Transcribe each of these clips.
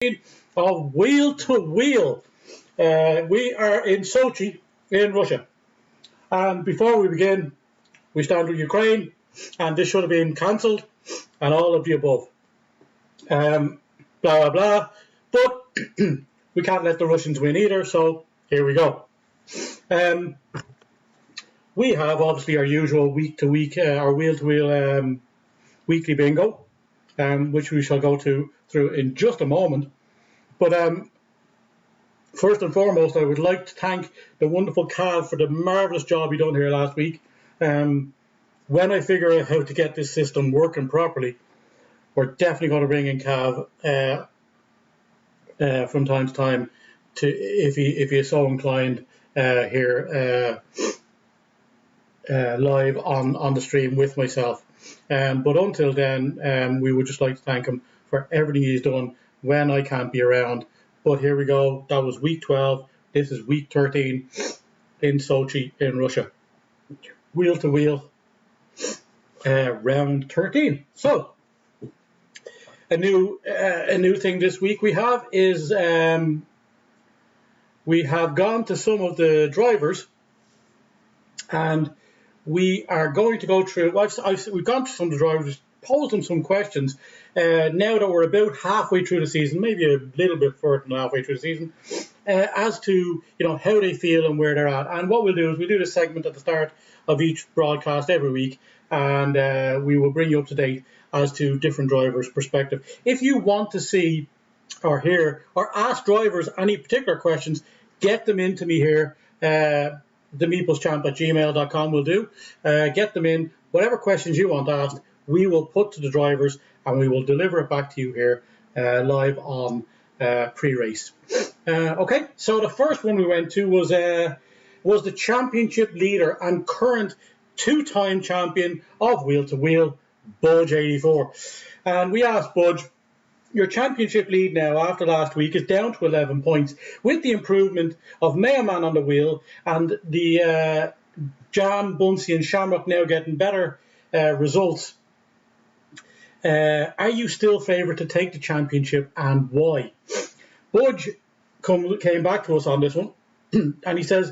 of Wheel to Wheel. We are in Sochi in Russia. And before we begin, we stand with Ukraine, and this should have been cancelled, and all of the above. Blah, blah, blah. But we can't let the Russians win either, so here we go. We have obviously our usual week-to-week, our wheel-to-wheel weekly bingo, which we shall go through in just a moment. But first and foremost, I would like to thank the wonderful Cav for the marvellous job he done here last week. When I figure out how to get this system working properly, we're definitely going to bring in Cav from time to time, if he is so inclined, here live on the stream with myself. But until then, we would just like to thank him for everything he's done when I can't be around. But here we go. That was week 12. This is week 13 in Sochi in Russia. Wheel to wheel, round 13. So a new thing this week we have is we have gone to some of the drivers, and we are going to go through. We've gone to some of the drivers, posed them some questions. Now that we're about halfway through the season, maybe a little bit further than halfway through the season, as to how they feel and where they're at. And what we'll do is we'll do this segment at the start of each broadcast every week, and we will bring you up to date as to different drivers' perspective. If you want to see or hear or ask drivers any particular questions, get them into me here. The meepleschamp@gmail.com will do. Get them in. Whatever questions you want asked, we will put to the drivers, and we will deliver it back to you here live on pre-race. Okay, so the first one we went to was the championship leader and current two-time champion of Wheel to Wheel, Budge84. And we asked Budge, your championship lead now after last week is down to 11 points. With the improvement of Mayo Man on the wheel and the Jam, Bunsey and Shamrock now getting better results, are you still favoured to take the championship, and why? Budge came back to us on this one, and he says,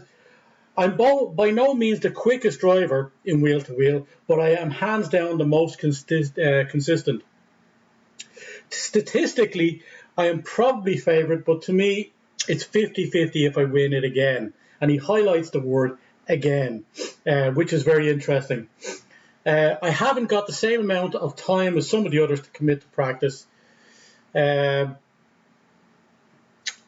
I'm by no means the quickest driver in Wheel to Wheel, but I am hands down the most consistent. Statistically, I am probably favoured, but to me, it's 50-50 if I win it again. And he highlights the word again, which is very interesting. I haven't got the same amount of time as some of the others to commit to practice. And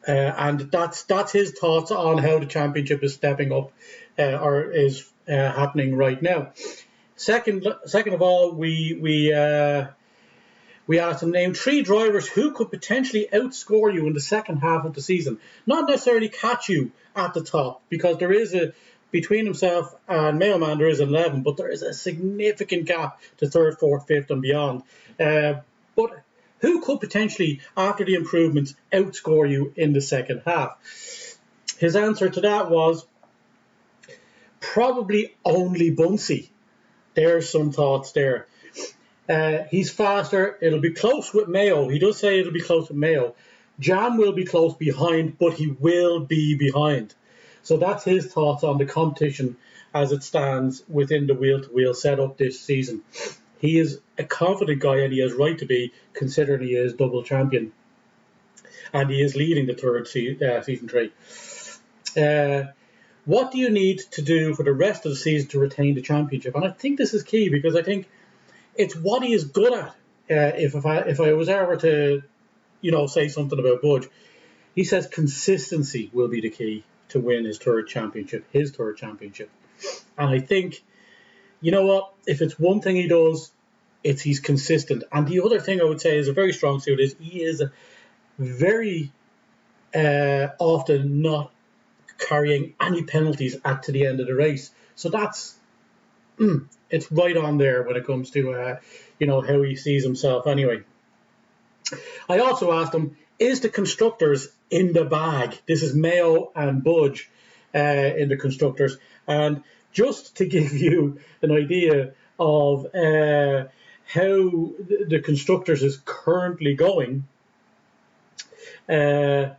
that's his thoughts on how the championship is stepping up or is happening right now. Second of all, we asked him, name 3 drivers who could potentially outscore you in the second half of the season. Not necessarily catch you at the top, because there is between himself and Mayo Man there is 11, but there is a significant gap to 3rd, 4th, 5th and beyond. But who could potentially, after the improvements, outscore you in the second half? His answer to that was probably only Bunsey. There's some thoughts there. He's faster. It'll be close with Mayo. He does say it'll be close with Mayo. Jam will be close behind, but he will be behind. So that's his thoughts on the competition as it stands within the wheel-to-wheel setup this season. He is a confident guy, and he has right to be, considering he is double champion. And he is leading the 3rd season 3. What do you need to do for the rest of the season to retain the championship? And I think this is key, because I think it's what he is good at. If I was ever to, say something about Budge, he says consistency will be the key to win his 3rd championship. And I think, you know what, if it's one thing he does, he's consistent. And the other thing I would say is a very strong suit is he is very often not carrying any penalties to the end of the race. So that's it's right on there when it comes to how he sees himself anyway. I also asked him, is the constructors in the bag? This is Mayo and Budge in the constructors. And just to give you an idea of how the constructors is currently going, The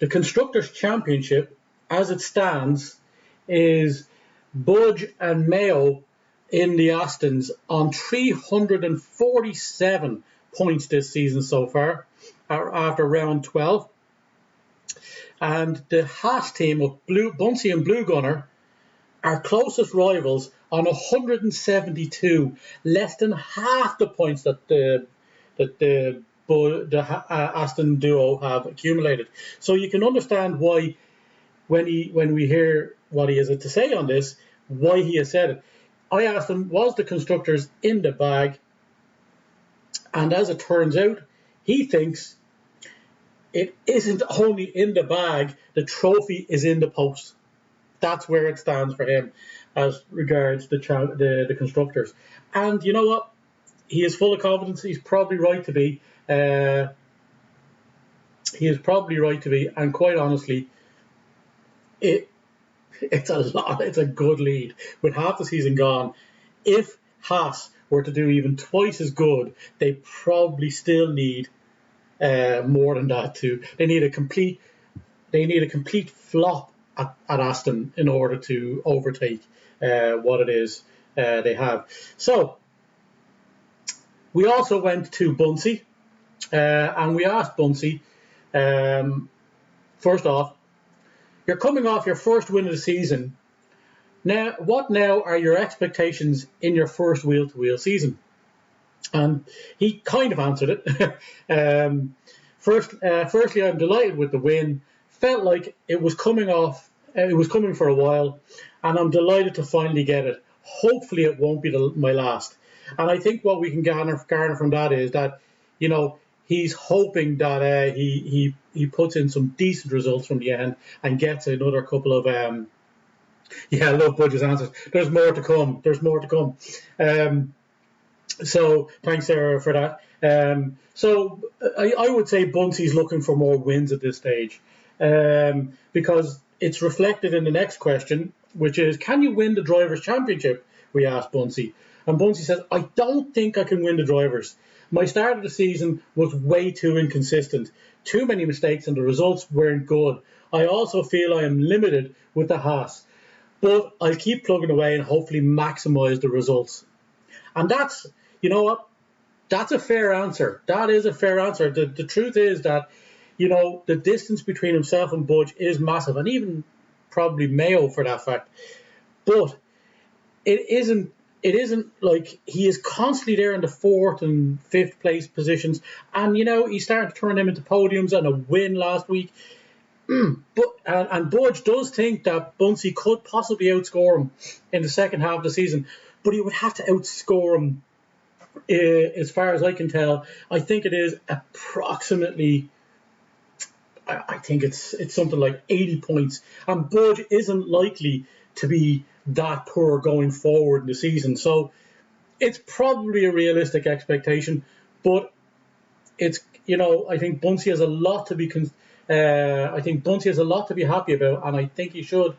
Constructors' Championship, as it stands, is Budge and Mayo in the Astons on 347 points this season so far, after round 12. And the Haas team of Bunsey and Blue Gunner are closest rivals on 172, less than half the points that the Aston duo have accumulated. So you can understand why, when we hear what he has to say on this, why he has said it. I asked him, was the Constructors in the bag? And as it turns out, he thinks it isn't only in the bag, the trophy is in the post. That's where it stands for him as regards the Constructors. And you know what? He is full of confidence. He's probably right to be. He is probably right to be. And quite honestly, it's a lot. It's a good lead. With half the season gone, if Haas were to do even twice as good, they probably still need more than that too. They need a complete flop at Aston in order to overtake what it is they have. So we also went to Bunsey, and we asked Bunsey, first off, you're coming off your first win of the season. What are your expectations in your first wheel-to-wheel season? And he kind of answered it. Firstly, I'm delighted with the win. Felt like it was coming for a while, and I'm delighted to finally get it. Hopefully it won't be my last. And I think what we can garner from that is that, you know, he's hoping that he puts in some decent results from the end and gets another couple of I love Budge's answers. There's more to come. So thanks, Sarah, for that. So I would say Bunsey's looking for more wins at this stage, because it's reflected in the next question, which is, can you win the Drivers' Championship? We asked Bunsey. And Bunsey says, I don't think I can win the Drivers. My start of the season was way too inconsistent. Too many mistakes and the results weren't good. I also feel I am limited with the Haas. But I'll keep plugging away and hopefully maximise the results. And that's, you know what, that's a fair answer. That is a fair answer. The truth is that, you know, the distance between himself and Budge is massive, and even probably Mayo for that fact. But it isn't like he is constantly there in the 4th and 5th place positions. And, you know, he's starting to turn them into podiums and a win last week. But Budge does think that Bunsey could possibly outscore him in the second half of the season, but he would have to outscore him, as far as I can tell. I think it is approximately, I think it's something like 80 points, and Budge isn't likely to be that poor going forward in the season. So it's probably a realistic expectation, but it's, you know, I think Bunsey has a lot to be happy about, and I think he should.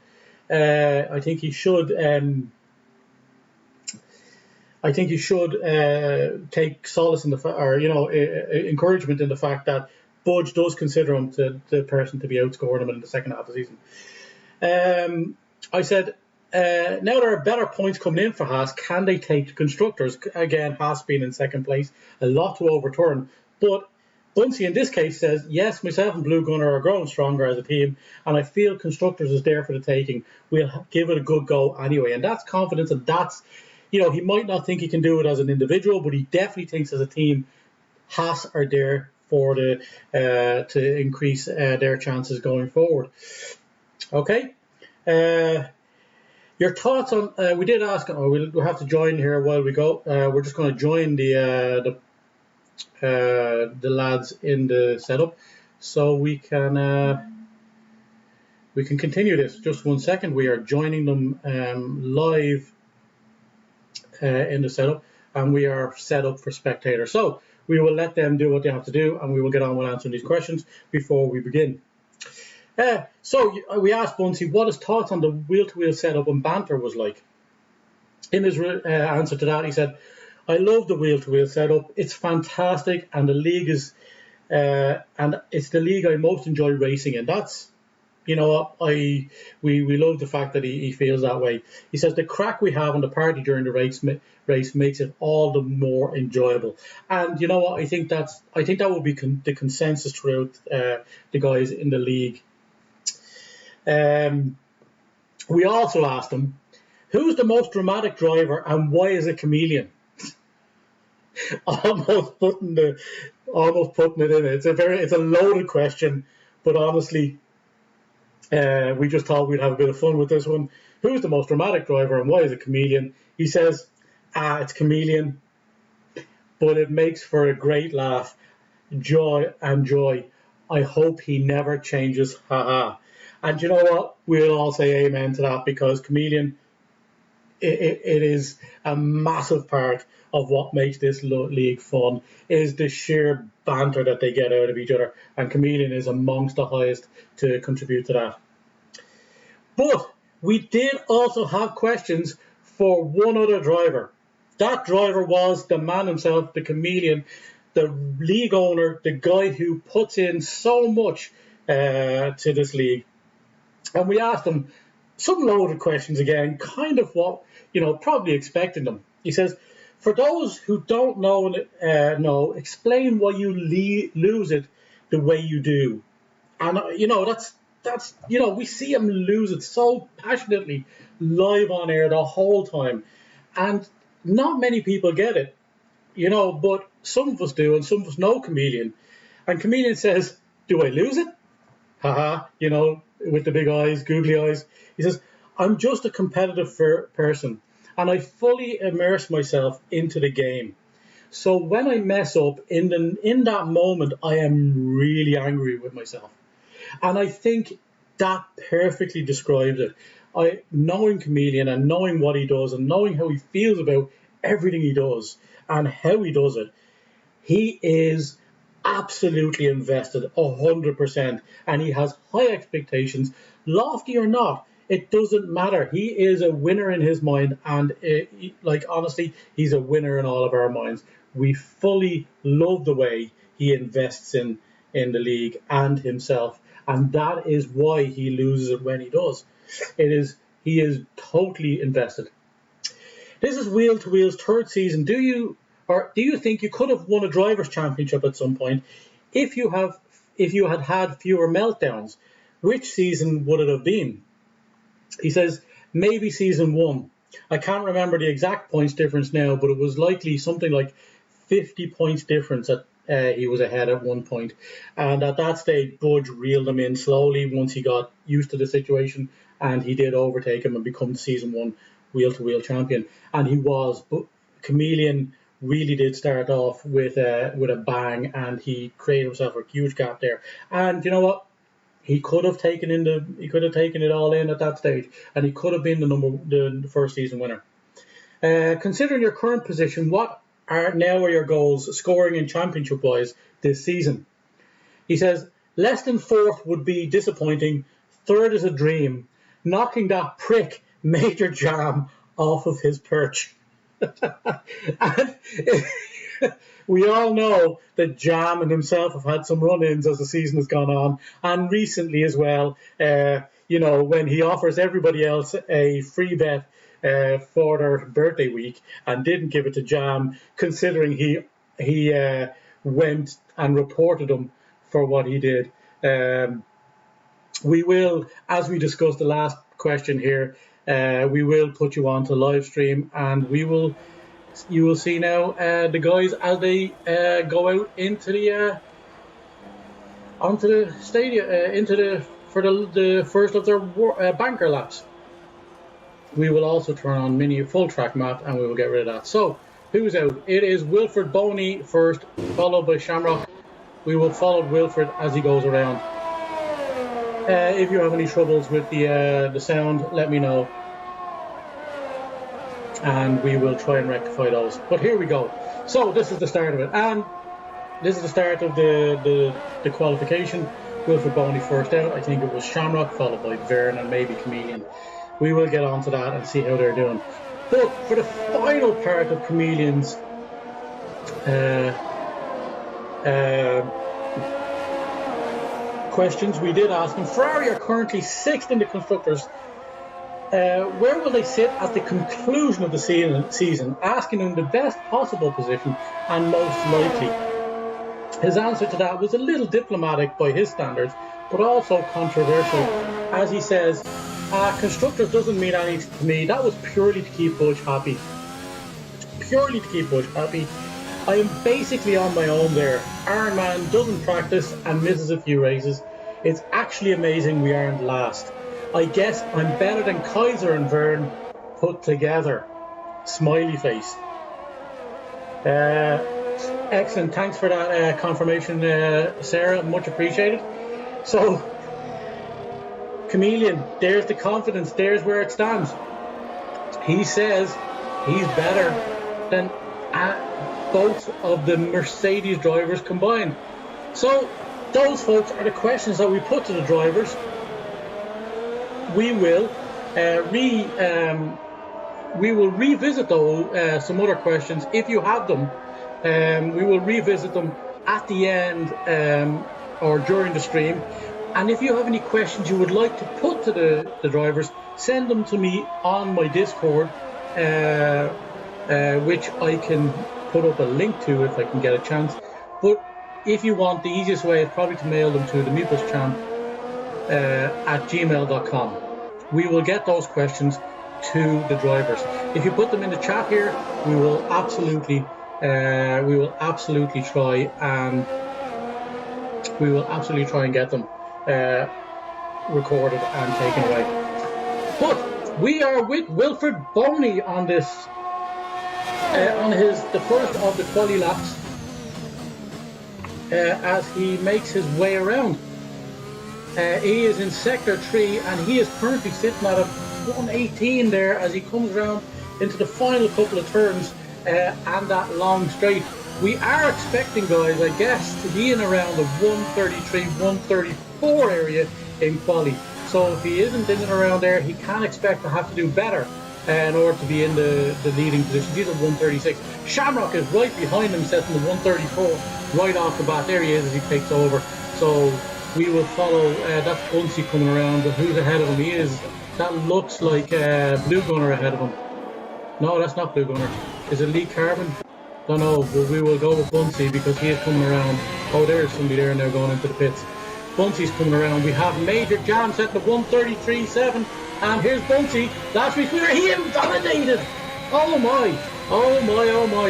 Take solace in encouragement in the fact that Budge does consider him the person to be outscoring him in the second half of the season. I said, now there are better points coming in for Haas. Can they take the Constructors? Again, Haas being in second place, a lot to overturn. But Bunsey in this case says, yes, myself and Blue Gunner are growing stronger as a team, and I feel Constructors is there for the taking. We'll give it a good go anyway. And that's confidence, and that's, you know, he might not think he can do it as an individual, but he definitely thinks as a team, Haas are there for to increase their chances going forward. Okay. Your thoughts on? We did ask. We'll have to join here while we go. We're just going to join the lads in the setup, so we can continue this. Just 1 second. We are joining them live in the setup, and we are set up for spectator. So we will let them do what they have to do, and we will get on with answering these questions before we begin. So we asked Bunsey what his thoughts on the wheel-to-wheel setup and banter was like. In his answer to that, he said, I love the wheel-to-wheel setup. It's fantastic, and the league is and it's the league I most enjoy racing in. That's, you know, we love the fact that he feels that way. He says the crack we have on the party during the race makes it all the more enjoyable. And you know what? I think that will be the consensus throughout the guys in the league. We also asked him, who's the most dramatic driver and why is it Chameleon? almost putting it in. It's a loaded question, but honestly, we just thought we'd have a bit of fun with this one. Who's the most dramatic driver and why is it Chameleon? He says, it's Chameleon, but it makes for a great laugh. Joy. I hope he never changes. Haha. And you know what? We'll all say amen to that, because Chameleon, it is a massive part of what makes this league fun, is the sheer banter that they get out of each other, and Chameleon is amongst the highest to contribute to that. But we did also have questions for one other driver. That driver was the man himself, the Chameleon, the league owner, the guy who puts in so much to this league. And we asked him some loaded questions again, kind of what, probably expecting them. He says, for those who don't know, explain why you lose it the way you do. And, that's we see him lose it so passionately live on air the whole time. And not many people get it, but some of us do, and some of us know Chameleon. And Chameleon says, do I lose it? Haha, with the big eyes, googly eyes. He says, I'm just a competitive person, and I fully immerse myself into the game. So when I mess up, in that moment, I am really angry with myself. And I think that perfectly describes it. Knowing Chameleon and knowing what he does and knowing how he feels about everything he does and how he does it, he is absolutely invested 100%, and he has high expectations, lofty or not. It doesn't matter. He is a winner in his mind, and honestly, he's a winner in all of our minds. We fully love the way he invests in the league and himself, and that is why he loses it when he does. He is totally invested. This is Wheel to Wheel's third season. Do you think you could have won a drivers' championship at some point if you had fewer meltdowns? Which season would it have been? He says, maybe season 1. I can't remember the exact points difference now, but it was likely something like 50 points difference that he was ahead at one point. And at that stage, Budge reeled him in slowly once he got used to the situation, and he did overtake him and become the season 1 wheel-to-wheel champion. And he was. But Chameleon really did start off with a bang, and he created himself a huge gap there. And you know what? He could have taken it all in at that stage, and he could have been the first season winner. Considering your current position, what are your goals, scoring and championship wise, this season? He says, less than 4th would be disappointing. 3rd is a dream. Knocking that prick Major Jam off of his perch. And we all know that Jam and himself have had some run-ins as the season has gone on, and recently as well, when he offers everybody else a free bet for their birthday week and didn't give it to Jam, considering he went and reported him for what he did. We will, as we discussed the last question here, we will put you on to live stream, and you will see now the guys as they go out into the onto the stadium for the first of their banker laps. We will also turn on mini full track map, and we will get rid of that. So who's out? It is Wilfred Boney first, followed by Shamrock. We will follow Wilfred as he goes around. If you have any troubles with the sound, let me know, and we will try and rectify those. But here we go. So this is the start of it, and this is the start of the qualification. Wilfred Boney first out. I think it was Shamrock, followed by Vern and maybe Chameleon. We will get on to that and see how they're doing. But for the final part of Chameleon's questions we did ask him. Ferrari are currently 6th in the Constructors. Where will they sit at the conclusion of the season? Asking him the best possible position and most likely. His answer to that was a little diplomatic by his standards, but also controversial. As he says, Constructors doesn't mean anything to me. That was purely to keep Bush happy. Purely to keep Bush happy. I am basically on my own there. Iron Man doesn't practice and misses a few races. It's actually amazing we aren't last. I guess I'm better than Kaiser and Verne put together. Smiley face. Excellent. Thanks for that confirmation, Sarah. Much appreciated. So, Chameleon, there's the confidence. There's where it stands. He says he's better than both of the Mercedes drivers combined. So, those, folks, are the questions that we put to the drivers. We will revisit those some other questions if you have them. We will revisit them at the end or during the stream. And if you have any questions you would like to put to the drivers, send them to me on my Discord, which I can put up a link to if I can get a chance. But if you want, the easiest way is probably to mail them to the Meeps champ at gmail.com. We will get those questions to the drivers. If you put them in the chat here, we will absolutely try and get them recorded and taken away. But we are with Wilfred Boney on this, on the first of the quali laps, as he makes his way around. He is in sector 3 and he is currently sitting at a 118 there as he comes around into the final couple of turns and that long straight. We are expecting, guys, I guess, to be in around the 133, 134 area in quali. So if he isn't in and around there, he can expect to have to do better in order to be in the leading position. He's at 136. Shamrock is right behind him, setting the 134 right off the bat. There he is as he takes over. So we will follow. That's Bunsey coming around, but who's ahead of him? That looks like Blue Gunner ahead of him. No, that's not Blue Gunner. Is it Lee Carbon? Don't know, but we will go with Bunsey because he is coming around. Oh, there's somebody there now going into the pits. Bunsey's coming around. We have Major Jam set to 133.7, and here's Bunsey. Last week he invalidated. Oh my.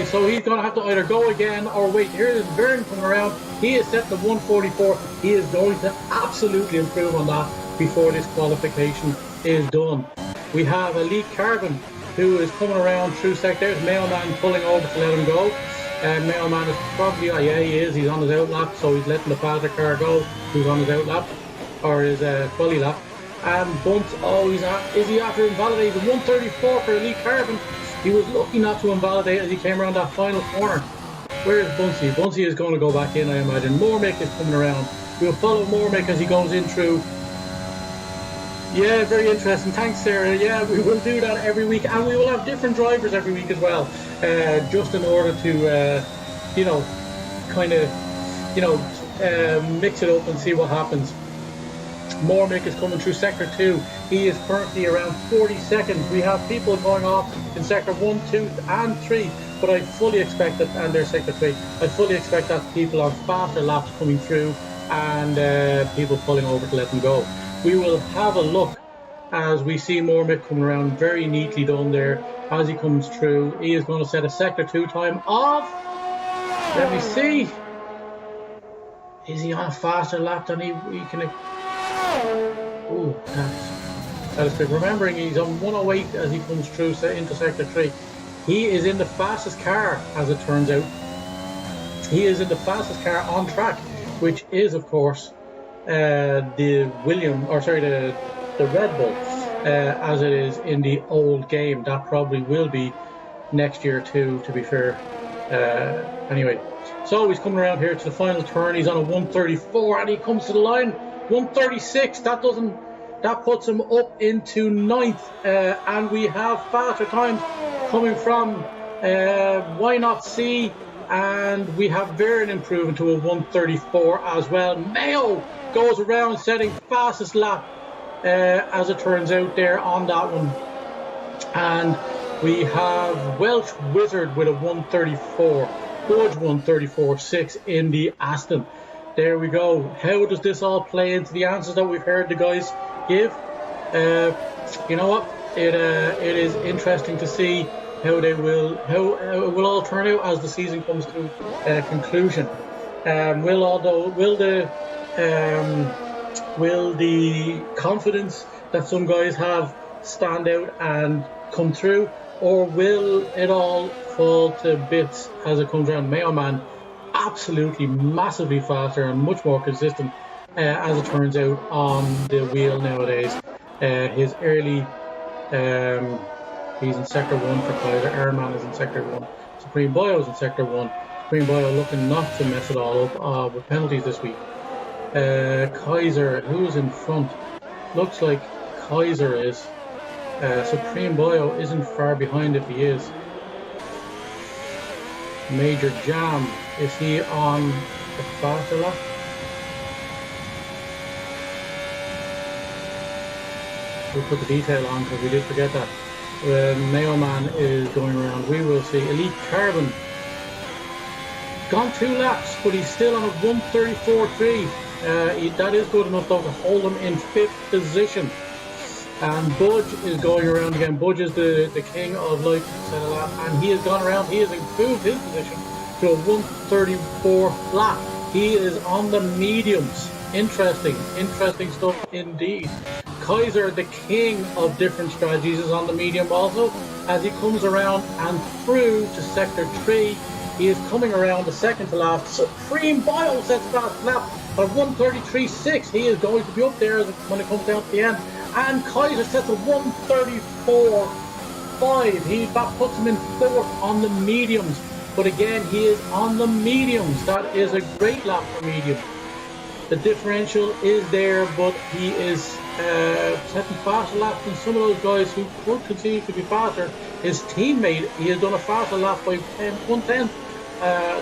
So he's going to have to either go again or wait. Here is Verne coming around. He is set to 144. He is going to absolutely improve on that before this qualification is done. We have Elite Carbon who is coming around through sector. There's Mailman pulling over to let him go. Mailman is probably, he is. He's on his out lap, so he's letting the faster car go, who's on his out lap, or his quali lap. And Bunce, is he after invalidating 134 for Elite Carbon? He was lucky not to invalidate as he came around that final corner. Where is Bunsey? Bunsey is going to go back in, I imagine. Mormick is coming around. We'll follow Mormick as he goes in through. Yeah, very interesting. Thanks, Sarah. Yeah, we will do that every week, and we will have different drivers every week as well, just in order to, mix it up and see what happens. Mormick is coming through sector 2. He is currently around 40 seconds. We have people going off in sector 1, 2 and 3, but I fully expect that, and there's sector 3, I fully expect that people on faster laps coming through and people pulling over to let them go. We will have a look as we see Mormick coming around, very neatly done there as he comes through. He is going to set a sector 2 time of, let me see, is he on a faster lap than he can? Oh, that is good. Remembering he's on 108 as he comes through into sector 3. He is in the fastest car, as it turns out. He is in the fastest car on track, which is, of course, the Red Bull, as it is in the old game. That probably will be next year too, to be fair. Anyway, so he's coming around here to the final turn. He's on a 134 and he comes to the line. 136. That puts him up into 9th, and we have faster times coming from Why Not See, and we have Verne improving to a 134 as well. Mayo goes around, setting fastest lap, as it turns out there on that one. And we have Welsh Wizard with a 134, Budge 134.6 in the Aston. There we go. How does this all play into the answers that we've heard the guys give? You know what? It is interesting to see how it will all turn out as the season comes to conclusion. Will the confidence that some guys have stand out and come through, or will it all fall to bits as it comes around? Mayo Man, absolutely massively faster and much more consistent as it turns out on the wheel nowadays. His early, he's in sector 1 for Kaiser. Airman is in sector 1. Supreme Bio is in sector 1. Supreme Bio looking not to mess it all up with penalties this week. Kaiser, who's in front? Looks like Kaiser is. Supreme Bio isn't far behind if he is. Major Jam, is he on the faster lap? We'll put the detail on because we did forget that. Mayo Man is going around. We will see. Elite Carbon gone 2 laps, but he's still on a 134.3. That is good enough though to hold him in 5th position. And Budge is going around again. Budge is the king of life, and he has gone around. He has improved his position to a 134 lap. He is on the mediums. Interesting stuff indeed. Kaiser, the king of different strategies, is on the medium also as he comes around and through to sector 3. He is coming around the second to last. Supreme Bio sets fast lap at 133.6. He is going to be up there when it comes down to the end. And Kaiser sets a 134.5. That puts him in 4th on the mediums. But again, he is on the mediums. That is a great lap for medium. The differential is there, but he is setting faster laps than some of those guys who could continue to be faster. His teammate, he has done a faster lap by 1/10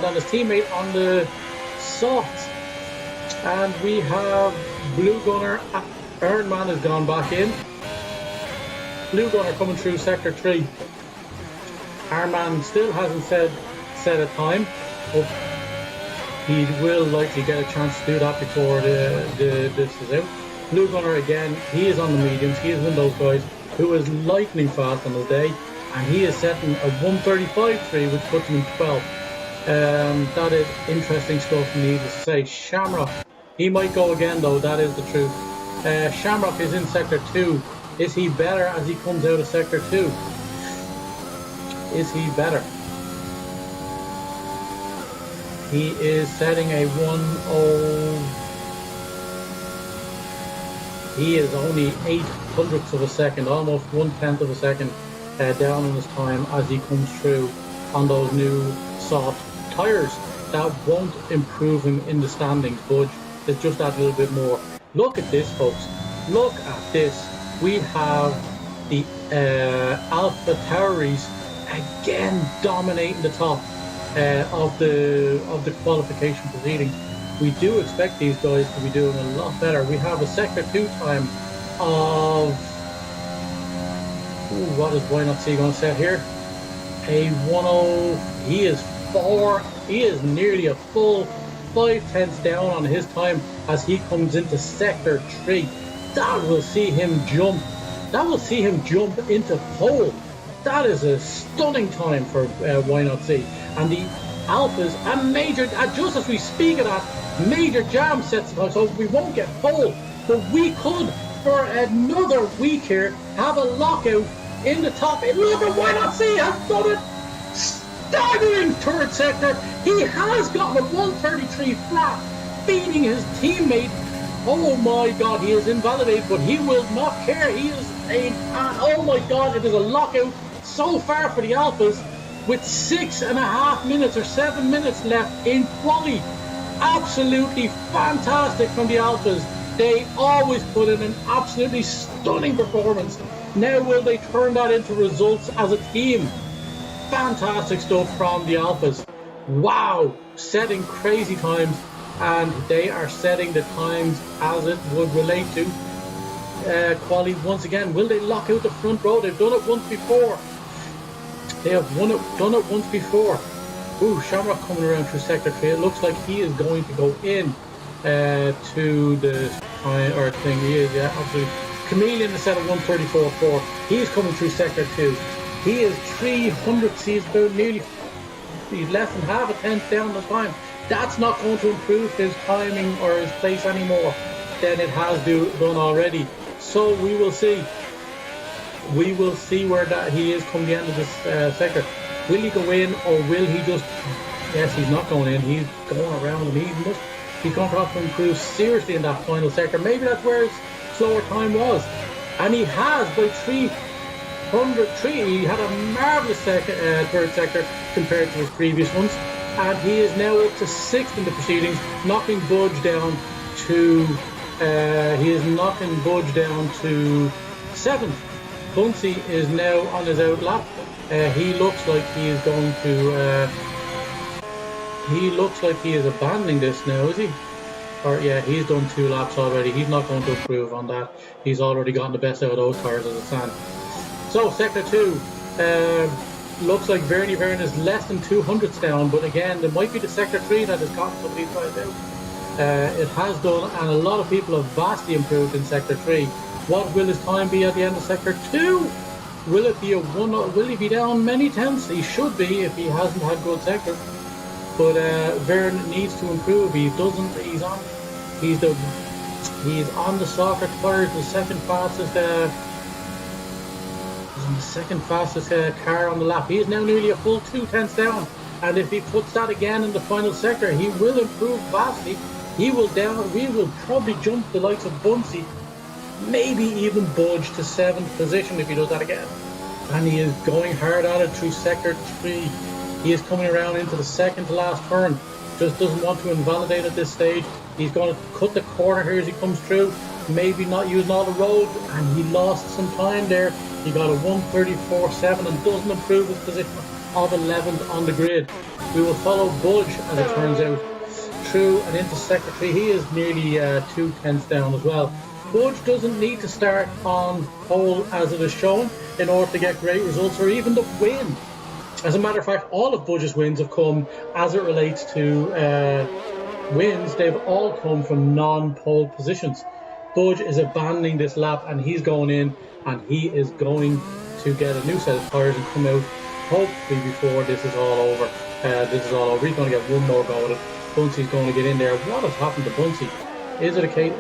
than his teammate on the softs. And we have Blue Gunner. Ironman has gone back in. Blue Gunner coming through sector 3. Ironman still hasn't set a time, but he will likely get a chance to do that before this is out. Blue Gunner again, he is on the mediums. He is one of those guys who is lightning fast on the day, and he is setting a 135.3, which puts him in 12th. That is interesting stuff, needless to say. Shamrock, he might go again though, that is the truth. Shamrock is in sector 2. Is he better as he comes out of sector 2? Is he better? He is setting a 1:0. He is only 0.08 of a second, almost 1/10 of a second down on his time as he comes through on those new soft tyres. That won't improve him in the standings, Budge. It's just that little bit more. Look at this, folks. Look at this. We have the Alpha Tauris again dominating the top of the qualification proceeding. We do expect these guys to be doing a lot better. We have a sector 2 time of what is Why Not See going to set here? A 1:0. He is 4. He is nearly a full 5/10 down on his time as he comes into sector 3. That will see him jump. That will see him jump into pole. That is a stunning time for Why Not See. And the Alphas and Major, just as we speak of that, Major Jam sets it up, so we won't get pole, but we could for another week here have a lockout in the top. And look at Why Not See has done it. Staggering third sector. He has gotten a 133 flat, beating his teammate. Oh my God, he is invalidated, but he will not care. He is oh my God, it is a lockout so far for the Alphas with 6.5 minutes or 7 minutes left in quali. Absolutely fantastic from the Alphas. They always put in an absolutely stunning performance. Now will they turn that into results as a team? Fantastic stuff from the Alphas. Wow, setting crazy times and they are setting the times as it would relate to quality once again. Will they lock out the front row? They've done it once before. They have done it once before. Ooh, Shamrock coming around through sector 3. It looks like he is going to go in to the or thing. He is, yeah, absolutely. Chameleon is set at 134.4. He's coming through sector 2. He is 300. He's about nearly, he's less than half a tenth down the time. That's not going to improve his timing or his place anymore than it has done already. So we will see. We will see where that he is come the end of this sector. Will he go in, or will he just? Yes, he's not going in. He's going around, and he's going to have to improve seriously in that final sector. Maybe that's where his slower time was, and he has by 303. He had a marvelous third sector compared to his previous ones, and he is now up to 6th in the proceedings, knocking Budge down to. He is knocking Budge down to 7th. Bunsey is now on his outlap. He looks like he is going to. He looks like he is abandoning this now, is he? Or yeah, he's done 2 laps already. He's not going to improve on that. He's already gotten the best out of those tires as it stands. So sector 2, looks like Vernie Verne is less than 200ths down, but again, there might be the sector 3 that has gotten some of these guys out. It has done, and a lot of people have vastly improved in sector 3. What will his time be at the end of sector 2? Will it be a one? Will he be down many tenths? He should be if he hasn't had good sectors. But Verne needs to improve. He doesn't. He's on the soccer tires, the second fastest. Car on the lap. He is now nearly a full 2 tenths down. And if he puts that again in the final sector, he will improve vastly. He will down. We will probably jump the likes of Bunsey. Maybe even Budge to 7th position if he does that again. And he is going hard at it through sector 3. He is coming around into the second to last turn. Just doesn't want to invalidate at this stage. He's going to cut the corner here as he comes through. Maybe not using all the road. And he lost some time there. He got a 134.7 and doesn't improve his position of 11th on the grid. We will follow Budge as it turns out through and into sector 3. He is nearly 2 tenths down as well. Budge doesn't need to start on pole as it is shown in order to get great results or even the win. As a matter of fact, all of Budge's wins have come as it relates to wins. They've all come from non-pole positions. Budge is abandoning this lap and he's going in and he is going to get a new set of tyres and come out hopefully before this is all over. He's going to get one more go at it. Bunsey's going to get in there. What has happened to Bunsey? Is it a case?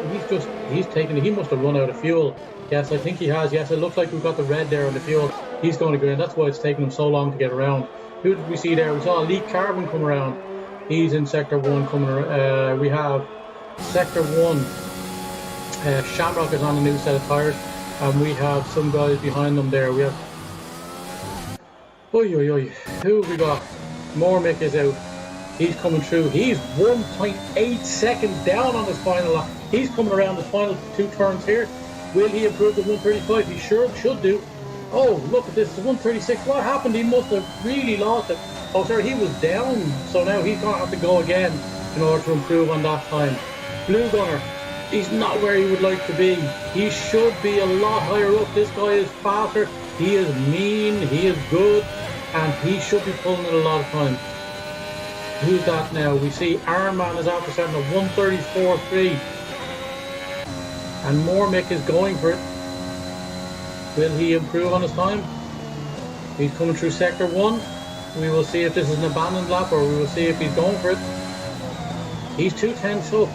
He's taking it. He must have run out of fuel. Yes, I think he has. Yes, it looks like we've got the red there on the fuel. He's going to go in. That's why it's taken him so long to get around. Who did we see there? We saw Lee Carbon come around. He's in sector 1 coming around. We have sector 1. Shamrock is on a new set of tyres. And we have some guys behind them there. We have... Who have we got? Mormick is out. He's coming through. He's 1.8 seconds down on his final lap. He's coming around the final 2 turns here. Will he improve to 135? He sure should do. Oh, look at this. It's 136. What happened? He must have really lost it. Oh, sorry, he was down. So now he's going to have to go again in order to improve on that time. Blue Gunner, he's not where he would like to be. He should be a lot higher up. This guy is faster. He is mean. He is good. And he should be pulling it a lot of time. Who's that now? We see Ironman is after starting at 134.3. And Mormick is going for it. Will he improve on his time? He's coming through sector 1. We will see if this is an abandoned lap or we will see if he's going for it. He's 2 tenths up.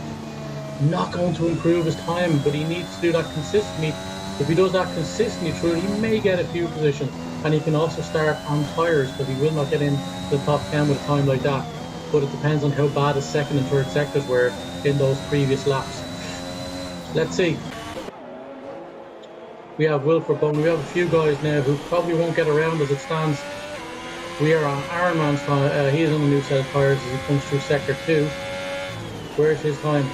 Not going to improve his time, but he needs to do that consistently. If he does that consistently through, he may get a few positions. And he can also start on tyres, but he will not get in the top 10 with a time like that. But it depends on how bad his second and third sectors were in those previous laps. Let's see. We have Wilford Bowman. We have a few guys now who probably won't get around as it stands. We are on Ironman's time. He is on a new set of tyres as he comes through sector 2. Where's his time?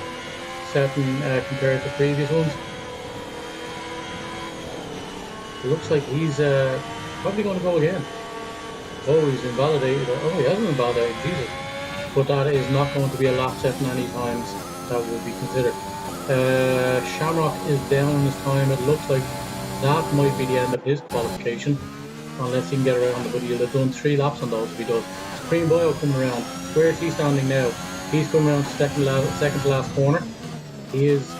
7 compared to previous ones. It looks like he's probably going to go again. Oh, he's invalidated. Oh, he hasn't invalidated. Jesus. but that is not going to be a lap set in any times that would be considered. Shamrock is down in his time. It looks like that might be the end of his qualification, unless he can get around it, but he'll have done 3 laps on those if he does. Supreme Boyle coming around. Where is he standing now? He's coming around second to last corner. He is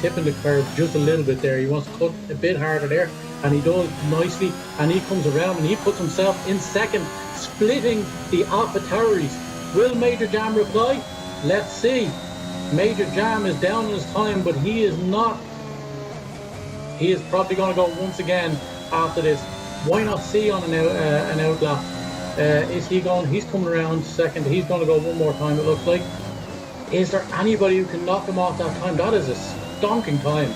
tipping the curve just a little bit there. He wants to cut a bit harder there, and he does nicely, and he comes around and he puts himself in second, splitting the AlphaTauris. Will Major Jam reply? Let's see. Major Jam is down in his time, but he is not. He is probably going to go once again after this. Why not see on an outlap? Is he going? He's coming around second. He's going to go one more time, it looks like. Is there anybody who can knock him off that time? That is a stonking time.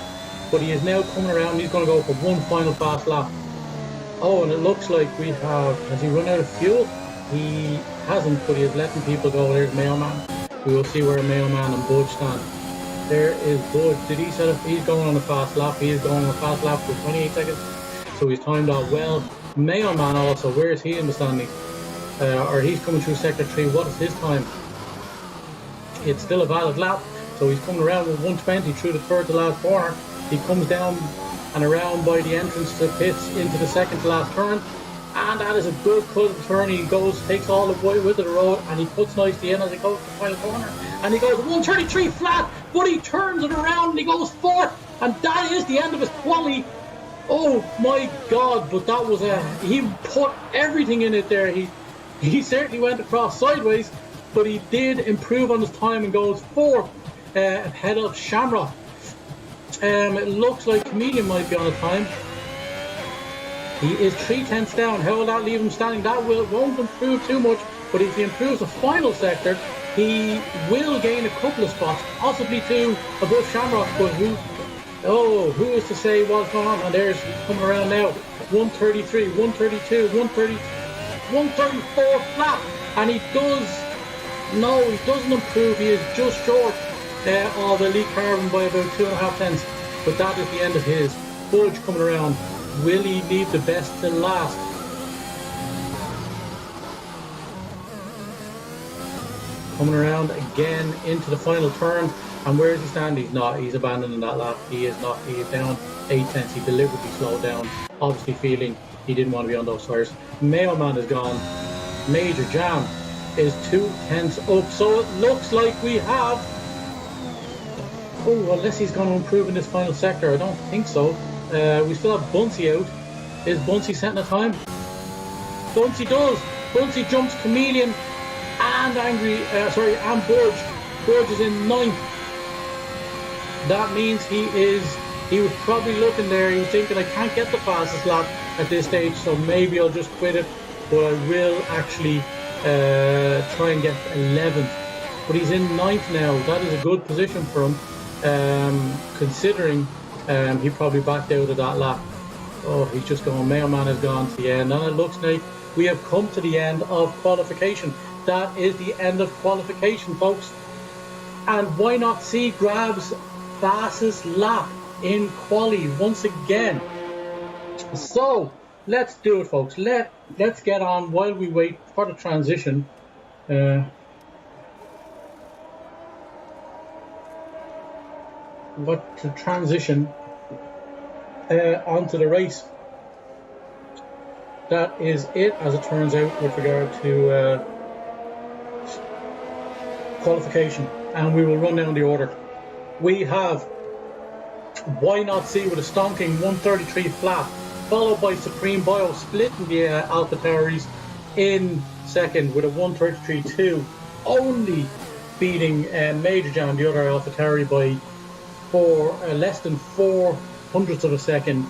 But he is now coming around. He's going to go for one final fast lap. Oh, and it looks like we have... Has he run out of fuel? He hasn't, but he is letting people go. There's Mailman. We will see where Mailman and Budge stand. There is Budge. Did he set up? He's going on a fast lap. He is going on a fast lap for 28 seconds. So he's timed out well. Mailman also. Where is he in the standings? Or he's coming through sector 3. What is his time? It's still a valid lap. So he's coming around with 120 through the third to last corner. He comes down and around by the entrance to pits into the second to last turn. And that is a good cut turn. He goes, takes all the way width of the road, and he cuts nicely in as he goes to the final corner. And he goes 133 flat, but he turns it around and he goes fourth. And that is the end of his quali. Oh my God, but that was he put everything in it there. He certainly went across sideways, but he did improve on his time and goes fourth ahead of Shamrock. It looks like Comedian might be on a time. He is 3/10 down. How will that leave him standing? That won't improve too much, but if he improves the final sector, he will gain a couple of spots, possibly 2 above Shamrock. But who is to say what's going on? And there's coming around now. 133, 132, 134 flat, and he doesn't improve. He is just short of Elite Carbon by about 2.5 tenths. But that is the end of his. Budge coming around. Will he leave the best to last? Coming around again into the final turn. And where is he standing? He's not. He's abandoning that lap. He is not. He is down 8 tenths. He deliberately slowed down. Obviously feeling he didn't want to be on those tires. Mailman is gone. Major Jam is 2 tenths up. So it looks like we have... Oh, unless he's going to improve in this final sector. I don't think so. We still have Bunsey out. Is Bunsey setting a time? Bunsey does. Bunsey jumps Chameleon and and Budge. Budge is in 9th. That means he was probably looking there. He was thinking, I can't get the fastest lap at this stage, so maybe I'll just quit it. But I will actually try and get 11th. But he's in 9th now. That is a good position for him, considering he probably backed out of that lap. Oh, he's just going. Mailman has gone to the end, and it looks like we have come to the end of qualification. That is the end of qualification, folks. And why not see Grab's fastest lap in quali once again? So let's do it, folks. Let's get on while we wait for the transition. To transition onto the race. That is it, as it turns out, with regard to qualification, and we will run down the order. We have Why Not See with a stonking 133 flat, followed by Supreme Bio splitting the AlphaTauris in second with a 133.2, only beating Major Jam, the other AlphaTauri, by less than 0.04 of a second.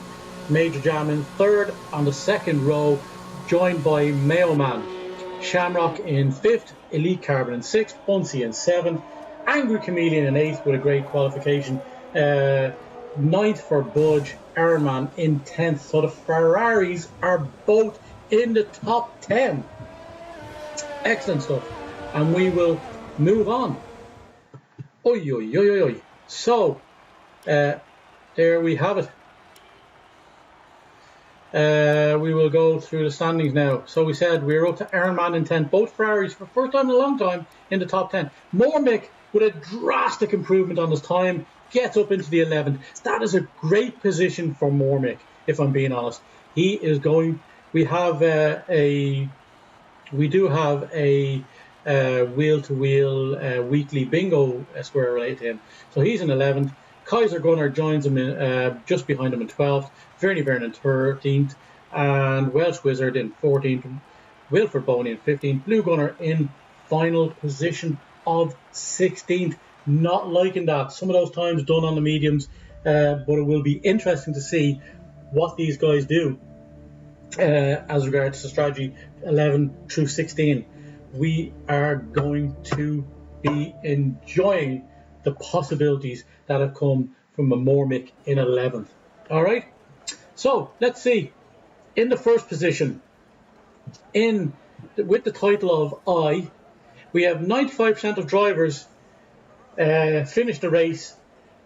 Major Jam in third on the second row, joined by Mailman. Shamrock in fifth, Elite Carbon in sixth, Bunsey in seventh, Angry Chameleon in eighth with a great qualification, ninth for Budge, Ironman in 10th. So the Ferraris are both in the top 10. Excellent stuff. And we will move on. Oi, oi, oi, oi, oi. So, there we have it. We will go through the standings now. So we said we're up to Ironman in 10th. Both Ferraris for the first time in a long time in the top 10. Mormick with a drastic improvement on his time gets up into the 11th. That is a great position for Mormick, if I'm being honest. He is going. We have we do have a wheel-to-wheel weekly bingo square related to him. So he's in 11th. Kaiser Gunnar joins him in, just behind him in 12th. Vernie Vernon 13th. And Welsh Wizard in 14th. Wilfred Boney in 15th. Blue Gunner in final position of 16th. Not liking that. Some of those times done on the mediums. But it will be interesting to see what these guys do as regards to strategy 11 through 16. We are going to be enjoying the possibilities that have come from a Mormick in 11th. All right, so let's see. In the first position, with the title of I, we have 95% of drivers finish the race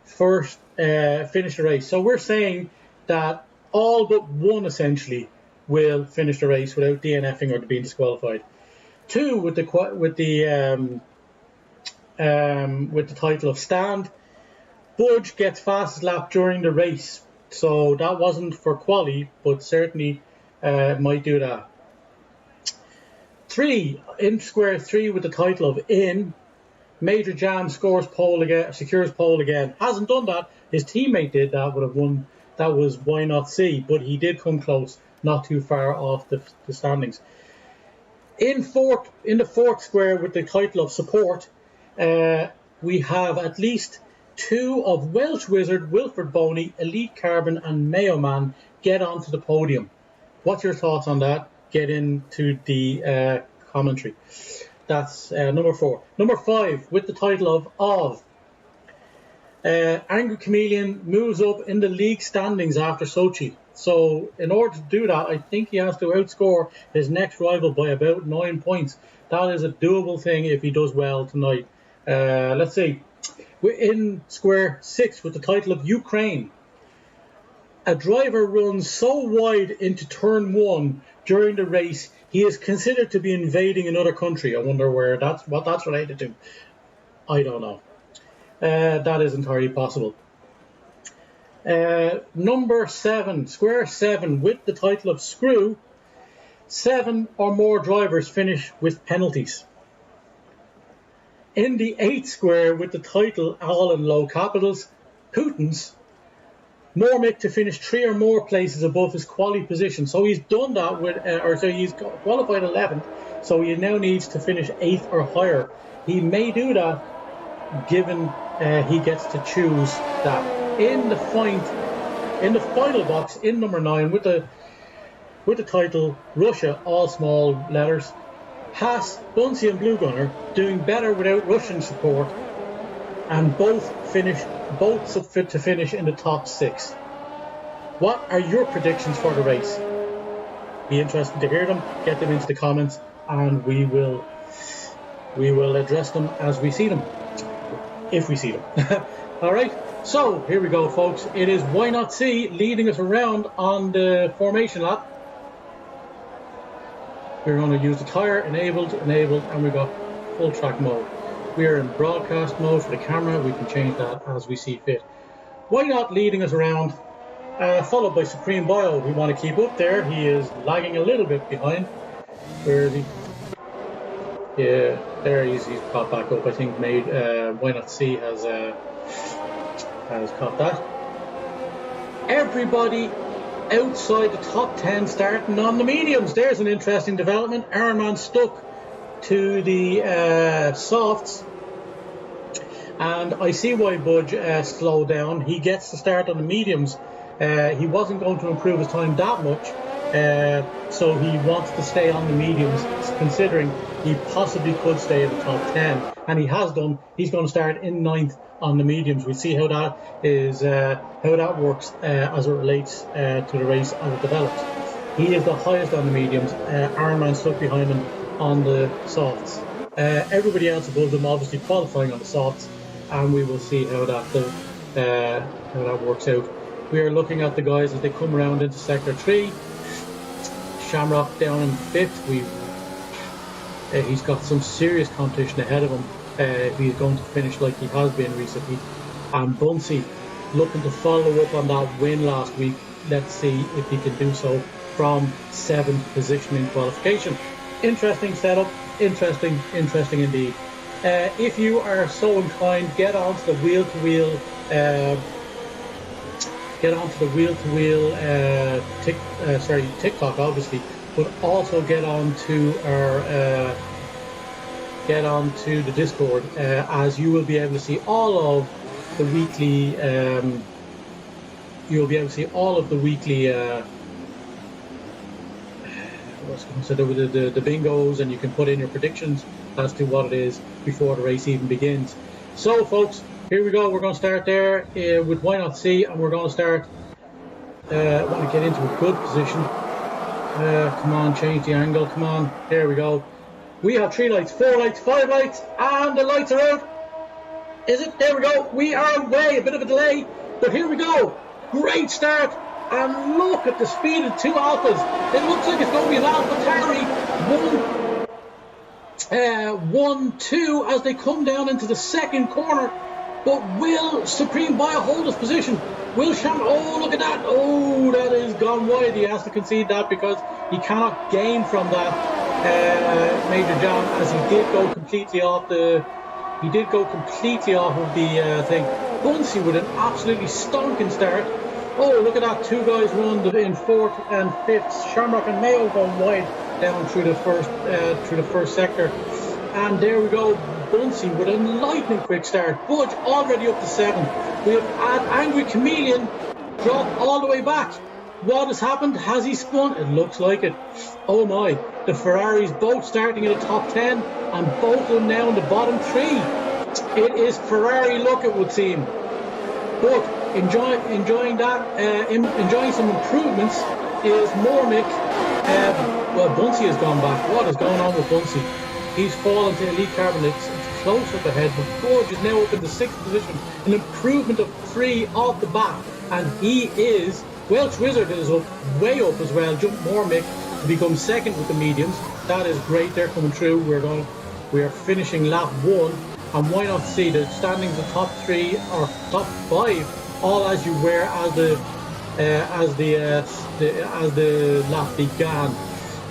first. Finish the race. So we're saying that all but one essentially will finish the race without DNFing or being disqualified. 2 with the title of stand. Budge gets fastest lap during the race, so that wasn't for quali, but certainly might do that. 3 in square 3 with the title of in. Major Jam secures pole again. Hasn't done that. His teammate did that. Would have won. That was Why Not See, but he did come close, not too far off the standings. In the fourth square with the title of support, we have at least 2 of Welsh Wizard, Wilfred Boney, Elite Carbon and Mayo Man get onto the podium. What's your thoughts on that? Get into the commentary. That's number 4. Number 5 with the title of Angry Chameleon moves up in the league standings after Sochi. So in order to do that, I think he has to outscore his next rival by about 9 points. That is a doable thing if he does well tonight. Let's see. We're in square 6 with the title of Ukraine. A driver runs so wide into turn 1 during the race, he is considered to be invading another country. I wonder what that's related to. I don't know. That is entirely possible. Number 7, square 7 with the title of Screw. 7 or more drivers finish with penalties. In the 8th square with the title all in low capitals, Putin's. Mormick to finish 3 or more places above his quali position. So he's done that he's qualified 11th. So he now needs to finish 8th or higher. He may do that, given he gets to choose that. In the final box, in number 9, with the title Russia, all small letters, Haas, Bunsey and Blue Gunner doing better without Russian support, and both to finish in the top 6. What are your predictions for the race? Be interested to hear them. Get them into the comments, and we will address them as we see them, if we see them. All right. So here we go, folks. It is Why Not See leading us around on the formation lap. We're going to use the tyre, enabled, and we've got full track mode. We are in broadcast mode for the camera. We can change that as we see fit. Why Not leading us around, followed by Supreme Bio. We want to keep up there. He is lagging a little bit behind. Where is he? Yeah, there he's caught back up. I think Why Not See has caught that. Everybody outside the top 10 starting on the mediums. There's an interesting development. Ironman stuck to the softs, and I see why Budge slowed down. He gets to start on the mediums. He wasn't going to improve his time that much, so he wants to stay on the mediums, considering he possibly could stay in the top 10, and he has done. He's going to start in 9th on the mediums. We'll see how that works as it relates to the race as it develops. He is the highest on the mediums. Ironman stuck behind him on the softs. Everybody else above them obviously qualifying on the softs, and we will see how that works out. We are looking at the guys as they come around into sector 3. Shamrock down in 5th. He's got some serious competition ahead of him if he's going to finish like he has been recently. And Bunsey looking to follow up on that win last week. Let's see if he can do so from 7th position in qualification. Interesting setup, interesting indeed. If you are so inclined, get onto the wheel-to-wheel TikTok obviously, but also get onto the Discord, as you will be able to see all of the weekly the bingos, and you can put in your predictions as to what it is before the race even begins. So folks, here we go. We're going to start there with Why Not See, and we're going to start want to get into a good position. Come on, change the angle. Come on, there we go. We have 3 lights, 4 lights, 5 lights, and the lights are out. Is it? There we go. We are away, a bit of a delay, but here we go. Great start. And look at the speed of 2 Alphas. It looks like it's going to be an AlphaTauri 1-2 as they come down into the second corner. But will Supreme Bio hold his position? Will Shamrock? Oh, look at that. Oh, that is gone wide. He has to concede that because he cannot gain from that major jam, as he did go completely off the thing. Bunsey with an absolutely stonking start. Oh, look at that. 2 guys run in 4th and 5th. Shamrock and Mayo going wide down through the first sector. And there we go. Bunsey with a lightning quick start. Budge already up to 7th. We have Angry Chameleon dropped all the way back. What has happened? Has he spun? It looks like it. Oh my. The Ferraris both starting in the top 10 and both of them now in the bottom 3. It is Ferrari luck, it would seem. But enjoying some improvements is Mormick. Well, Bunsey has gone back. What is going on with Bunsey? He's fallen to Elite Carbon. It's close up ahead, but Budge is now up in the 6th position. An improvement of 3 off the bat, and he is Welsh Wizard is up, way up as well. Jump Mormick to become 2nd with the mediums. That is great. They're coming through. We are finishing lap 1. And Why Not See the standings of top 3 or top 5, all as you were as the lap began.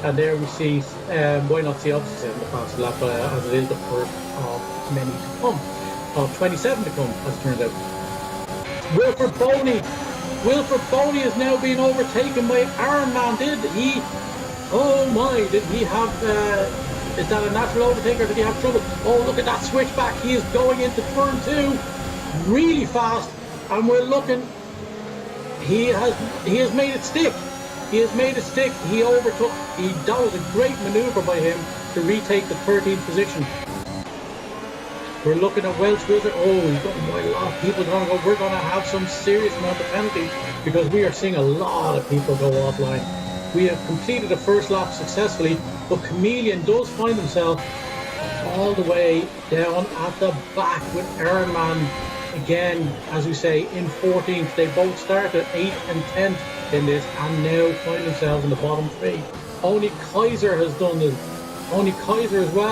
And there we see Why Not See obviously in the fast lap, as it is the first of many to come, of 27 to come, as it turns out. Wilfred Boney is now being overtaken by Iron Man. Did he have is that a natural overtaker? Did he have trouble? Oh, look at that switchback. He is going into turn 2 really fast, and we're looking. He has made it stick. He overtook. That was a great maneuver by him to retake the 13th position. We're looking at Welsh Wizard. Oh, he's got a lot of people going to go. We're going to have some serious amount of penalties because we are seeing a lot of people go offline. We have completed the first lap successfully, but Chameleon does find himself all the way down at the back with Iron Man again, as we say, in 14th. They both started 8th and 10th in this and now find themselves in the bottom 3. Only Kaiser as well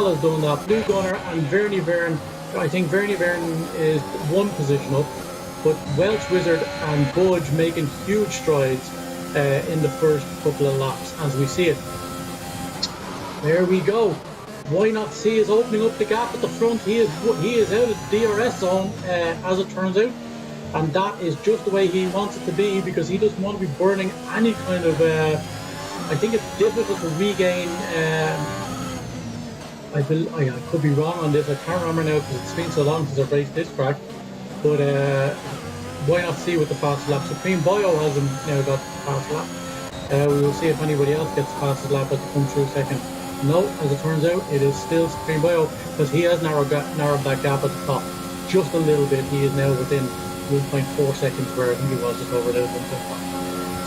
has done that. Blue Gunner and Vernie Verne. I think Vernie Verne is 1 position up, but Welsh Wizard and Budge making huge strides in the first couple of laps as we see it. There we go. Why Not See is opening up the gap at the front. He is out of the DRS zone as it turns out, and that is just the way he wants it to be because he doesn't want to be burning any kind of I think it's difficult to regain I could be wrong on this. I can't remember now because it's been so long since I've raced this track, but Why Not See with the fast lap. Supreme Bio hasn't now got the fast lap. We will see if anybody else gets the fastest lap as they come through second. No, as it turns out, it is still Supreme Bio because he has narrowed that gap at the top just a little bit. He is now within 1.4 seconds where I think he was just over there.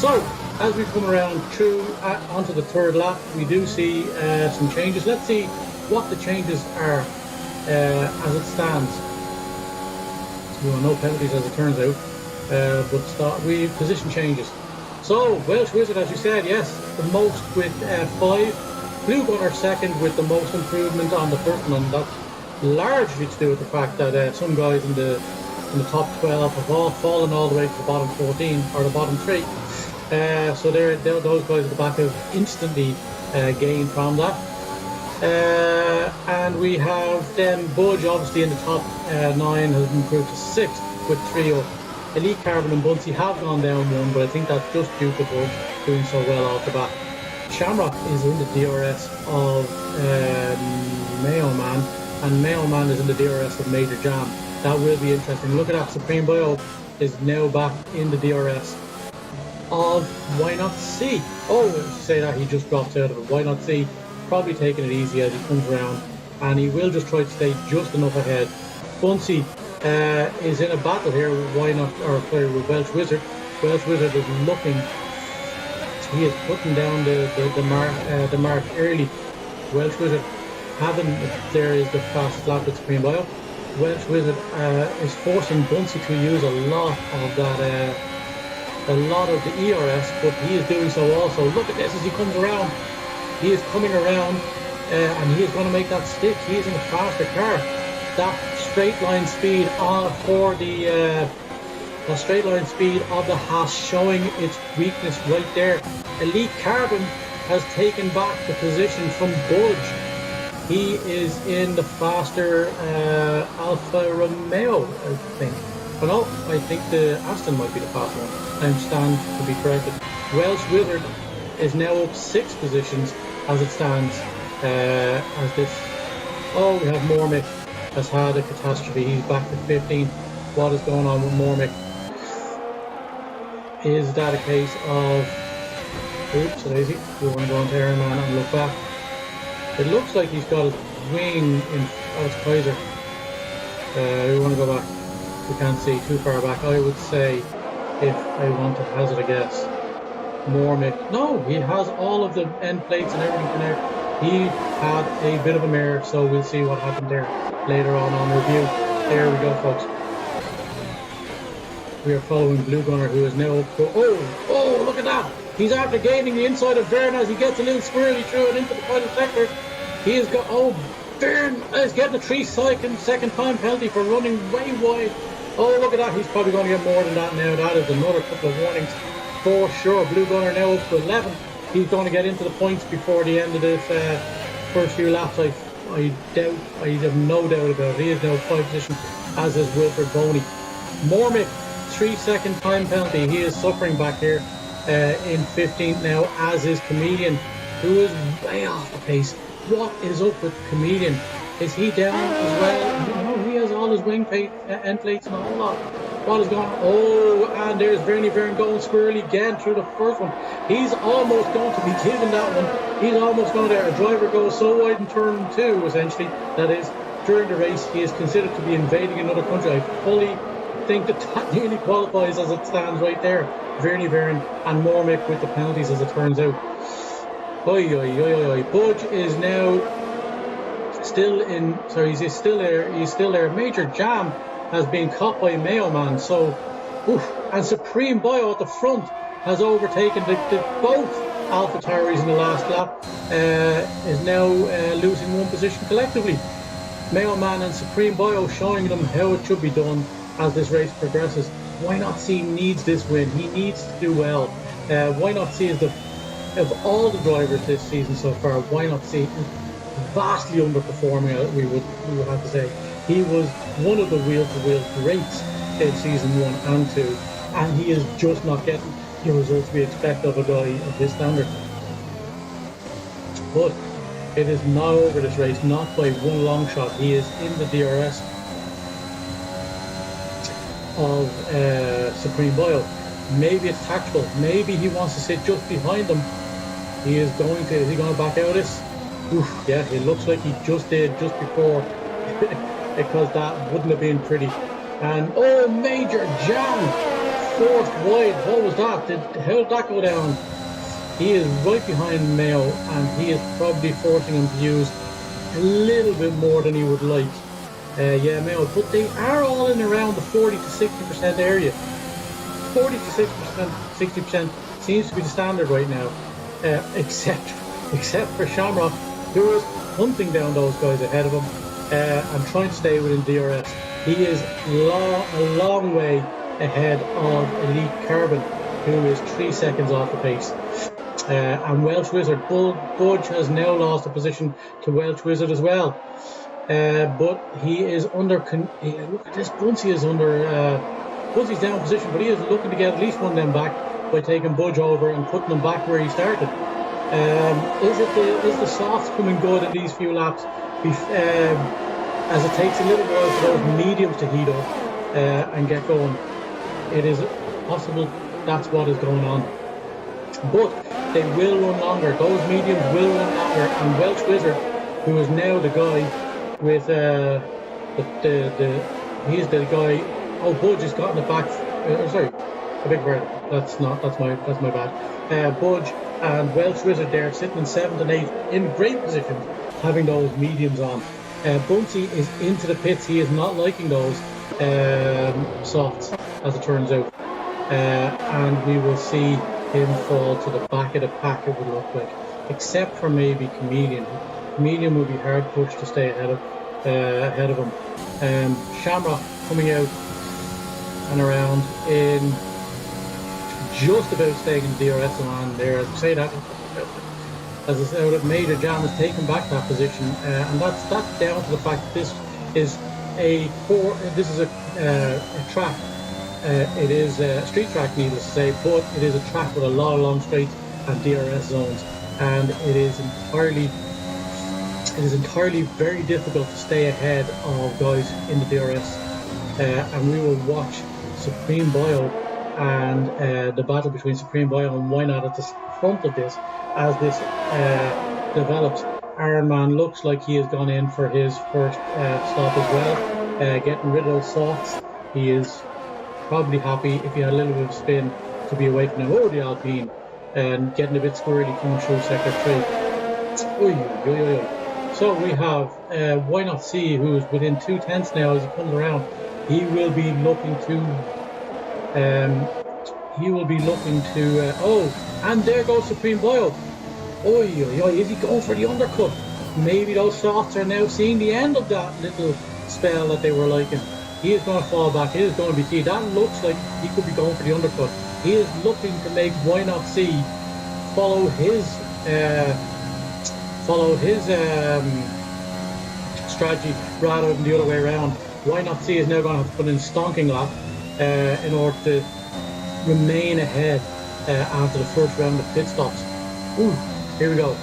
So, as we come around through onto the third lap, we do see some changes. Let's see what the changes are as it stands. Well, no penalties as it turns out, but we position changes. So, Welsh Wizard, as you said, yes, the most with 5. Blue Gunner second with the most improvement on the first one, and that's largely to do with the fact that some guys in the top 12 have all fallen all the way to the bottom 14 or the bottom 3. So those guys at the back have instantly gained from that. And we have then Budge, obviously in the top 9, has improved to 6th with 3 up. Elite Carbon and Bunsey have gone down 1, but I think that's just due to Budge doing so well off the bat. Shamrock is in the DRS of Mayo Man, and Mayo Man is in the DRS of Major Jam. That will be interesting. Look at that, Supreme Bio is now back in the DRS of Why Not See. Oh, say that he just dropped out of it. Why Not See, probably taking it easy as he comes around, and he will just try to stay just enough ahead. Bunsey is in a battle here with with Welsh Wizard. Welsh Wizard is looking. He is putting down the mark early. Welsh Wizard there is the fastest lap with Supreme Bio. Welsh Wizard is forcing Bunsey to use a lot of the ERS, but he is doing so also. Look at this as he comes around. He is coming around, and he is going to make that stick. He is in a faster car. That straight line speed for the straight line speed of the Haas showing its weakness right there. Elite Carbon has taken back the position from Budge. He is in the faster Alfa Romeo, I think. But no, I think the Aston might be the faster one. I stand to be corrected. Welsh Wizard is now up 6 positions as it stands. We have Mormick has had a catastrophe. He's back to 15. What is going on with Mormick? Is that a case of oops, lazy? We want to go into Iron Man and look back. It looks like he's got his wing in. Oh, it's Kaiser. We want to go back. We can't see too far back. I would say, if I want to hazard a guess, Mormick. No, he has all of the end plates and everything in there. He had a bit of a mare, so we'll see what happened there later on review. There we go, folks. We are following Blue Gunner, who is now up. Oh, look at that! He's after gaining the inside of Vern as he gets a little squirrely through it into the final sector. He has got, Vern is getting a 3-second time penalty for running way wide. Oh, look at that. He's probably going to get more than that now. That is another couple of warnings for sure. Blue Gunner now up to 11. He's going to get into the points before the end of this first few laps. I have no doubt about it. He is now 5 position, as is Wilfred Boney. Mormick, 3-second time penalty. He is suffering back here in 15th now, as is Comedian, who is way off the pace. What is up with Comedian? Is he down as well? No, he has all his wing end plates and a whole lot. What is going on? Oh, and there's Vern going squirrely again through the first one. He's almost going to be given that one. He's almost going there. A driver goes so wide in turn 2, essentially, that is, during the race, he is considered to be invading another country. I fully think that nearly qualifies as it stands right there. Vern and Mormick with the penalties as it turns out. Budge is now still in, he's still there. Major Jam has been caught by Mayo Man, and Supreme Bio at the front has overtaken both Alpha Tauris in the last lap, is now losing 1 position collectively. Mayo Man and Supreme Bio showing them how it should be done as this race progresses. Why Not See needs this win. He needs to do well. Why Not See is of all the drivers this season so far, Why Not See is vastly underperforming, we would have to say. He was one of the wheel-to-wheel greats in season 1 and 2, and he is just not getting the results we expect of a guy of his standard. But it is now over this race, not by one long shot. He is in the DRS of Supreme Bio. Maybe it's tactical. Maybe he wants to sit just behind them. Is he going to back out of this? Oof, yeah, it looks like he just did just before, because that wouldn't have been pretty. And Major Jam forced wide. What was that? How did that go down? He is right behind Mayo, and he is probably forcing him to use a little bit more than he would like. Mayo, but they are all in around the 40 to 60% area. 40 to 60%, seems to be the standard right now, except for Shamrock, who is hunting down those guys ahead of him and trying to stay within DRS. He is a long way ahead of Elite Carbon, who is 3 seconds off the pace. And Welsh Wizard, Budge has now lost a position to Welsh Wizard as well. But he is under, look at this, Buncey is under, Buncey's down position, but he is looking to get at least one of them back by taking Budge over and putting him back where he started. Is the softs coming good in these few laps? As it takes a little while for those mediums to heat up and get going. It is possible that's what is going on. But they will run longer. Those mediums will run longer. And Welsh Wizard, who is now the guy with he's the guy. Oh, Budge has gotten it back. Sorry, a big word. That's my bad. Budge and Welsh Wizard there sitting in 7th and 8th in great positions, having those mediums on. Buncey is into the pits. He is not liking those softs, as it turns out. And we will see him fall to the back of the pack, it would look like. Except for maybe Chameleon. Chameleon will be hard pushed to stay ahead of him. Shamrock coming out and around in just about staying in the DRS line there. As I say that, as I said, Major Jam has taken back that position, and that's down to the fact that this is a track. It is a street track, needless to say, but it is a track with a lot of long straights and DRS zones, and it is entirely very difficult to stay ahead of guys in the DRS. And we will watch Supreme Bio and the battle between Supreme Bio and Why Not at the front of this as this develops. Iron Man looks like he has gone in for his first stop as well, getting rid of those softs. He is probably happy, if he had a little bit of spin, to be away from him. Oh, the Alpine, and getting a bit squirrely coming through sector 3. Oy, oy, oy, oy. So we have Why Not See, who is within 2/10 now as he comes around. He will be looking to. Oh, and there goes Supreme Bio. Oi, oi, oi, is he going for the undercut? Maybe those softs are now seeing the end of that little spell that they were liking. He is going to fall back. It is going to be key. That looks like he could be going for the undercut. He is looking to make Why Not See follow his strategy rather than the other way around. Why Not See is now going to have to put in stonking lap in order to remain ahead after the first round of pit stops. Ooh, here we go.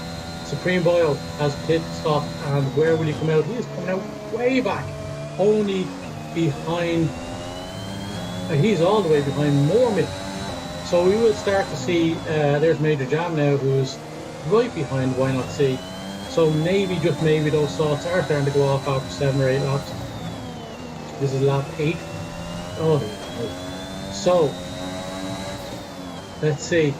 Supreme Bio has pit stop, and where will he come out? He is coming out way back, only behind. He's all the way behind Mormon. So we will start to see. There's Major Jam now, who's right behind Why Not See. So maybe, just maybe, those thoughts are starting to go off after 7 or 8 laps. This is lap 8. Oh, so let's see.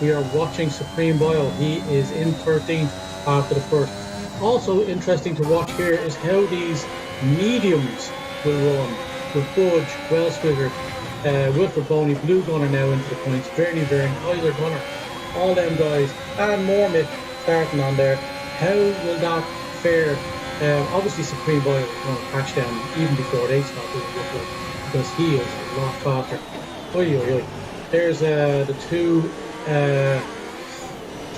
We are watching Supreme Bio. He is in 13th after the first. Also interesting to watch here is how these mediums will run with Budge, Welsh Wizard, Wilfred Boney, Blue Gunner now into the points, Vernie Verne, Kaiser Gunner, all them guys, and Mormit starting on there. How will that fare? Obviously Supreme Bio is going to catch them even before they stop because he is a lot faster. Oi, oi, oi. There's the two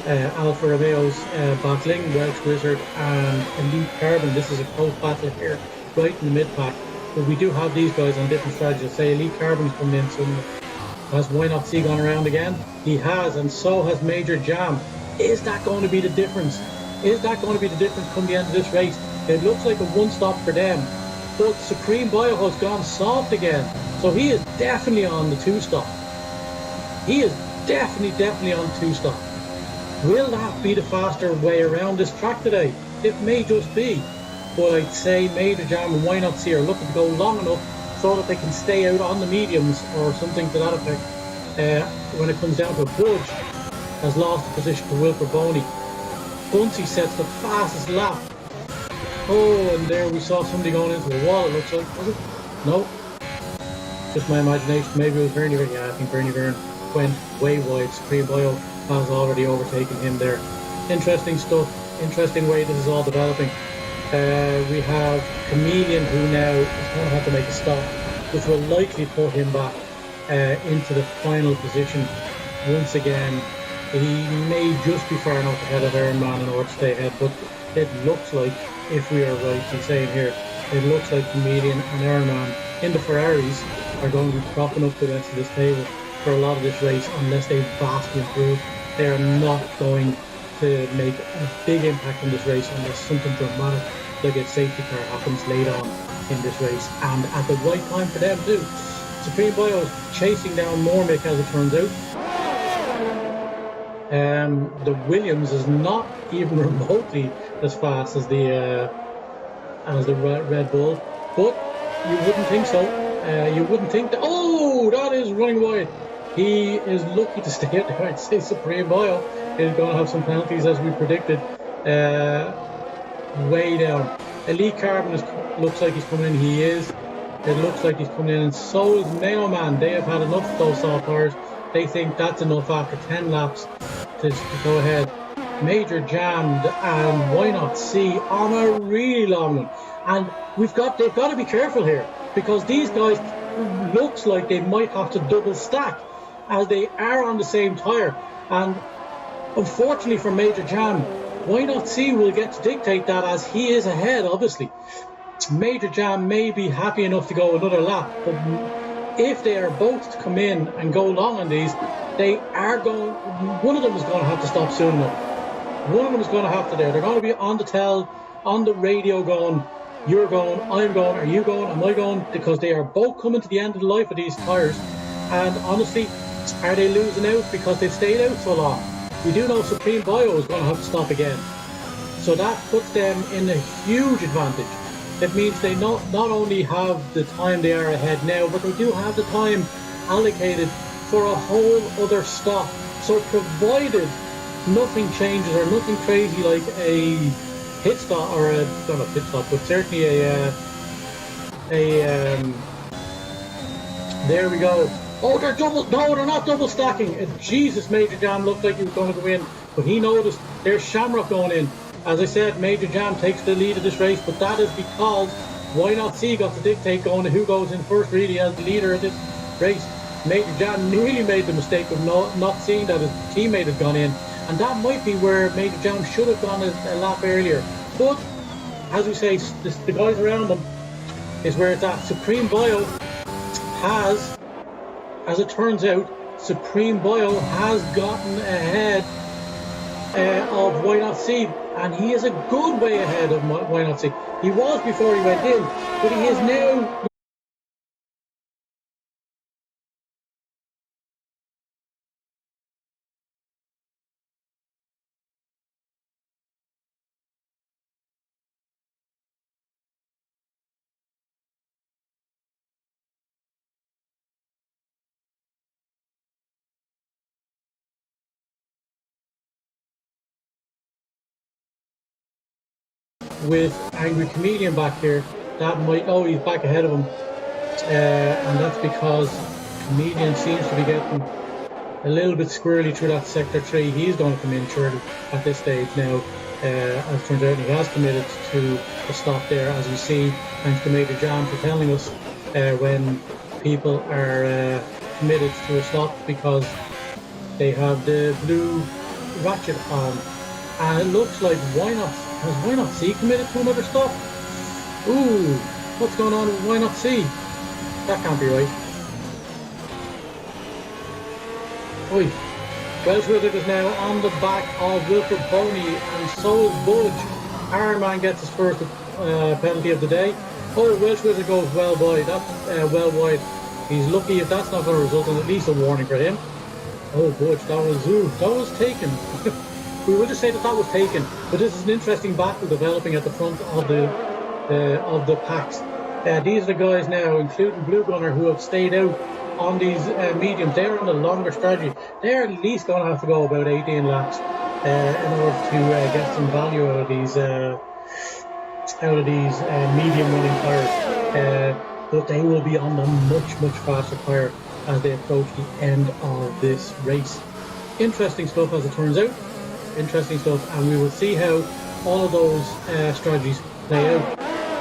Alfa Romeos battling, Welsh Wizard and Elite Carbon. This is a close battle here, right in the mid-pack. But we do have these guys on different strategies. Say Elite Carbon is coming in soon. Has Why Not See gone around again? He has, and so has Major Jam. Is that going to be the difference? Is that going to be the difference come the end of this race? It looks like a one-stop for them. But Supreme Bio has gone soft again. So he is definitely on the 2-stop. He is definitely on 2-stop. Will that be the faster way around this track today? It may just be. But I'd say Major Jam and Why Not See are looking to go long enough so that they can stay out on the mediums or something to that effect. When it comes down to Budge, has lost the position to Wilfred Boney. Buncey sets the fastest lap. Oh, and there we saw somebody going into the wall, it looks like. Was it? No. Just my imagination. Maybe it was Vernie Verne. Yeah, I think Vernie Verne. went way wide. Supreme Bio has already overtaken him there. Interesting stuff, interesting way this is all developing. We have Chameleon, who now is going to have to make a stop, which will likely put him back into the final position once again. He may just be far enough ahead of Ironman in order to stay ahead, but it looks like, if we are right in saying here, it looks like Chameleon and Ironman in the Ferraris are going to be propping up the rest of this table for a lot of this race unless they vastly improve. They are not going to make a big impact on this race unless something dramatic like a safety car happens late on in this race, and at the right time for them too. Supreme Bio is chasing down Mormick as it turns out. The Williams is not even remotely as fast as the Red Bull, but you wouldn't think so. You wouldn't think that. Oh, that is running wide. He is lucky to stay out there. I'd say Supreme Bio is going to have some penalties as we predicted. Way down. Elite Carbon looks like he's coming in. He is. It looks like he's coming in, and so is Mayo Man. They have had enough of those soft tires. They think that's enough after 10 laps to go ahead. Major jammed, and why not see on a really long one. And they've got to be careful here, because these guys looks like they might have to double stack as they are on the same tire. And unfortunately for Major Jam, why not see will get to dictate that, as he is ahead obviously. Major Jam may be happy enough to go another lap, but if they are both to come in and go long on these, they are going, one of them is going to have to stop soon enough. One of them is going to have to they're going to be on the radio going, you're going, I'm going, are you going, am I going? Because they are both coming to the end of the life of these tyres. And honestly, are they losing out because they've stayed out so long? We do know Supreme Bio is going to have to stop again. So that puts them in a huge advantage. It means they not only have the time they are ahead now, but they do have the time allocated for a whole other stop. So provided nothing changes or nothing crazy like a pit stop, or not a pit stop, but certainly there we go. Oh, they're not double stacking. Jesus, Major Jam looked like he was going to go in, but he noticed there's Shamrock going in. As I said, Major Jam takes the lead of this race, but that is because Why Not See got to dictate going to who goes in first really as the leader of this race. Major Jam nearly made the mistake of not seeing that his teammate had gone in, and that might be where Major Jam should have gone a lap earlier. But as we say, the guys around him is where it's at. Supreme Bio has, as it turns out, Supreme Bio has gotten ahead of Why Not See, and he is a good way ahead of Why Not See. He was before he went in, but he is now. With Angry Chameleon back here, that might, oh, he's back ahead of him, and that's because Chameleon seems to be getting a little bit squirrely through that sector 3. He's going to come in surely at this stage now, as it turns out. He has committed to a stop there, as we see, thanks to Major Jam for telling us when people are committed to a stop, because they have the blue ratchet on. And it looks like Why Not See committed to another stop? Ooh, what's going on with Why Not See? That can't be right. Oi, Welsh Wizard is now on the back of Wilfred Pony, and so is Budge. Ironman gets his first penalty of the day. Oh, Welsh Wizard goes well wide. That's well wide. He's lucky if that's not going to result in at least a warning for him. Oh, Budge, that was taken. We will just say that was taken, but this is an interesting battle developing at the front of the packs. These are the guys now, including Blue Gunner, who have stayed out on these mediums. They're on the longer strategy. They're at least going to have to go about 18 laps in order to get some value out of these medium running tires. But they will be on the much faster tire. as they approach the end of this race. Interesting stuff as it turns out. Interesting stuff, and we will see how all of those strategies play out.